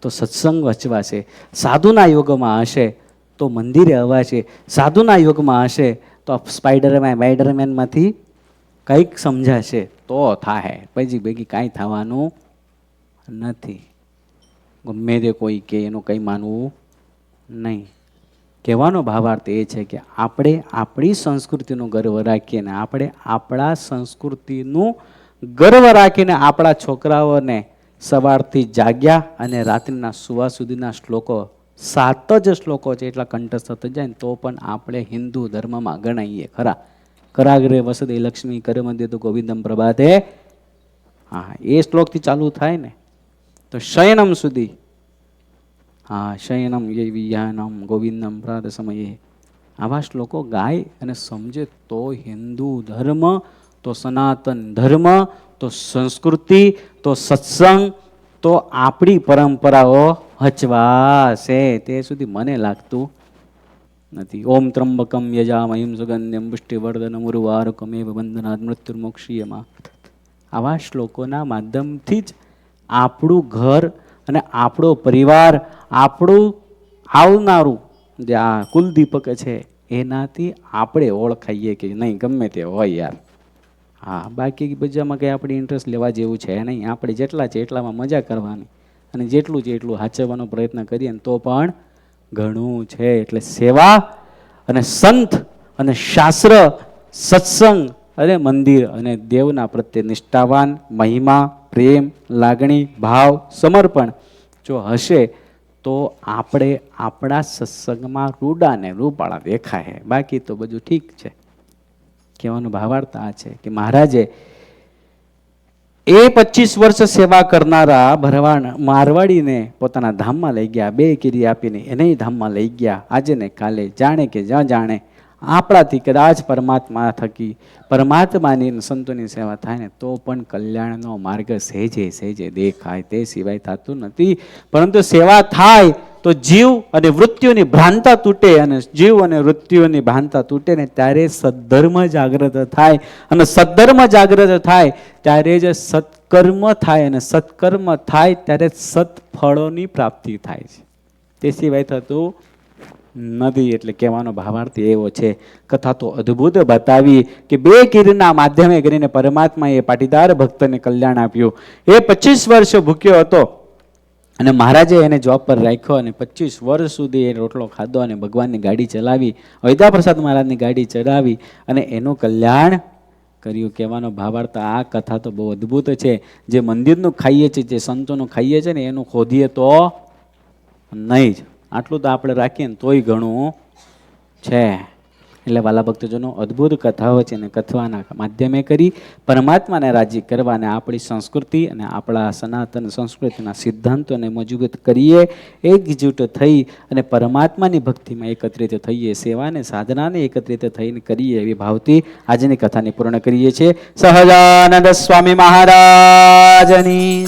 તો સત્સંગ વચવાશે, સાધુના યોગમાં હશે તો મંદિરે અવાશે, સાધુના યોગમાં હશે તો સ્પાઈડરમેનમાંથી કંઈક સમજાશે તો થાય, પછી ભેગી કાંઈ થવાનું નથી. ગમે તે કોઈ કે એનું કંઈ માનવું નહીં. કહેવાનો ભાવાર્થ એ છે કે આપણે આપણી સંસ્કૃતિનો ગર્વ રાખીએ ને આપણે આપણા સંસ્કૃતિનું ગર્વ રાખીને આપણા છોકરાઓને સવારથી જાગ્યા અને રાત્રિના સુવા સુધીના શ્લોકો 7 જ શ્લોકો છે એટલા કંઠસ્થ થઈ જાય ને તો પણ આપણે હિન્દુ ધર્મમાં ગણાઈએ ખરા. કરાગ્રે વસદે લક્ષ્મી કરમધ્ય તો ગોવિંદમ પ્રભાતે. હા, એ શ્લોકથી ચાલુ થાય ને તો શયનમ સુધી. હા, શયનમ યે વિયાનમ ગોવિંદમ પ્રાત સમયે. આવા શ્લોકો ગાય અને સમજે તો હિન્દુ ધર્મ, તો સનાતન ધર્મ, તો સંસ્કૃતિ, તો સત્સંગ, તો આપણી પરંપરાઓ હચવાશે. તે સુધી મને લાગતું નથી. ઓમ ત્રંબકમ યજામહીમ સુગંધ્યમ પુષ્ટિવર્ધનમ ઉર્વારુકમેવ બંધનાદ મૃત્યુર્મોક્ષીયમાં. આવા શ્લોકોના માધ્યમથી જ આપણું ઘર અને આપણો પરિવાર, આપણું આવનારું જે આ કુલદીપક છે એનાથી આપણે ઓળખાઈએ કે નહીં ગમે તે હોય યાર. હા, બાકી બીજામાં કંઈ આપણે ઇન્ટરેસ્ટ લેવા જેવું છે નહીં. આપણે જેટલા છે એટલામાં મજા કરવાની અને જેટલું છે એટલું સાચવવાનો પ્રયત્ન કરીએ ને તો પણ ઘણું છે. એટલે સેવા અને સંત અને શાસ્ત્ર, સત્સંગ અને મંદિર અને દેવના પ્રત્યે નિષ્ઠાવાન, મહિમા, પ્રેમ, લાગણી, ભાવ, સમર્પણ જો હશે તો આપણે આપણા સત્સંગમાં રૂડા ને રૂપાળા દેખાય. બાકી તો બધું ઠીક છે. કહેવાનો ભાવાર્થ આ છે કે મહારાજે એ 25 વર્ષ સેવા કરનારા મારવાડીને પોતાના ધામમાં લઈ ગયા. 2 કીરી આપીને એને ધામમાં લઈ ગયા. આજે ને કાલે જાણે કે જ્યાં જાણે આપણાથી કદાચ પરમાત્મા થકી પરમાત્માની સંતોની સેવા થાય ને તો પણ કલ્યાણનો માર્ગ સહેજે સહેજે દેખાય, તે સિવાય થતું નથી. પરંતુ સેવા થાય તો જીવ અને મૃત્યુની ભ્રાંતા તૂટે, અને જીવ અને મૃત્યુની ભ્રાંતા તૂટે ને ત્યારે સદ્ધર્મ જાગૃત થાય, અને સદ્ધર્મ જાગૃત થાય ત્યારે જ સત કર્મ થાય અને સત્કર્મ થાય ત્યારે સત્ફળોની પ્રાપ્તિ થાય છે. તે સિવાય થતું નથી. એટલે કહેવાનો ભાવાર્થ એવો છે. કથા તો અદ્ભુત બતાવી કે બે ગીરના માધ્યમે કરીને પરમાત્માએ પાટીદાર ભક્તને કલ્યાણ આપ્યું. એ 25 વર્ષ ભૂખ્યો હતો અને મહારાજે એને જોબ પર રાખ્યો અને 25 વર્ષ સુધી એ રોટલો ખાધો અને ભગવાનની ગાડી ચલાવી, અયોધ્યા પ્રસાદ મહારાજની ગાડી ચલાવી અને એનું કલ્યાણ કર્યું. કહેવાનો ભાવાર્થ આ કથા તો બહુ અદ્ભુત છે. જે મંદિરનું ખાઈએ છીએ, જે સંતોનું ખાઈએ છીએ ને એનું ખોદીએ તો નહીં જ. આટલું તો આપણે રાખીએ ને તોય ઘણું છે. એટલે વાલા ભક્તજનો અદ્ભુત કથાઓ છે અને કથાના માધ્યમે કરી પરમાત્માને રાજી કરવા અને આપણી સંસ્કૃતિ અને આપણા સનાતન સંસ્કૃતિના સિદ્ધાંતોને મજબૂત કરીએ, એકજૂટ થઈ અને પરમાત્માની ભક્તિમાં એકત્રિત થઈએ, સેવાને સાધનાને એકત્રિત થઈને કરીએ એવી ભાવથી આજની કથાને પૂર્ણ કરીએ છીએ. સહજાનંદ સ્વામી મહારાજની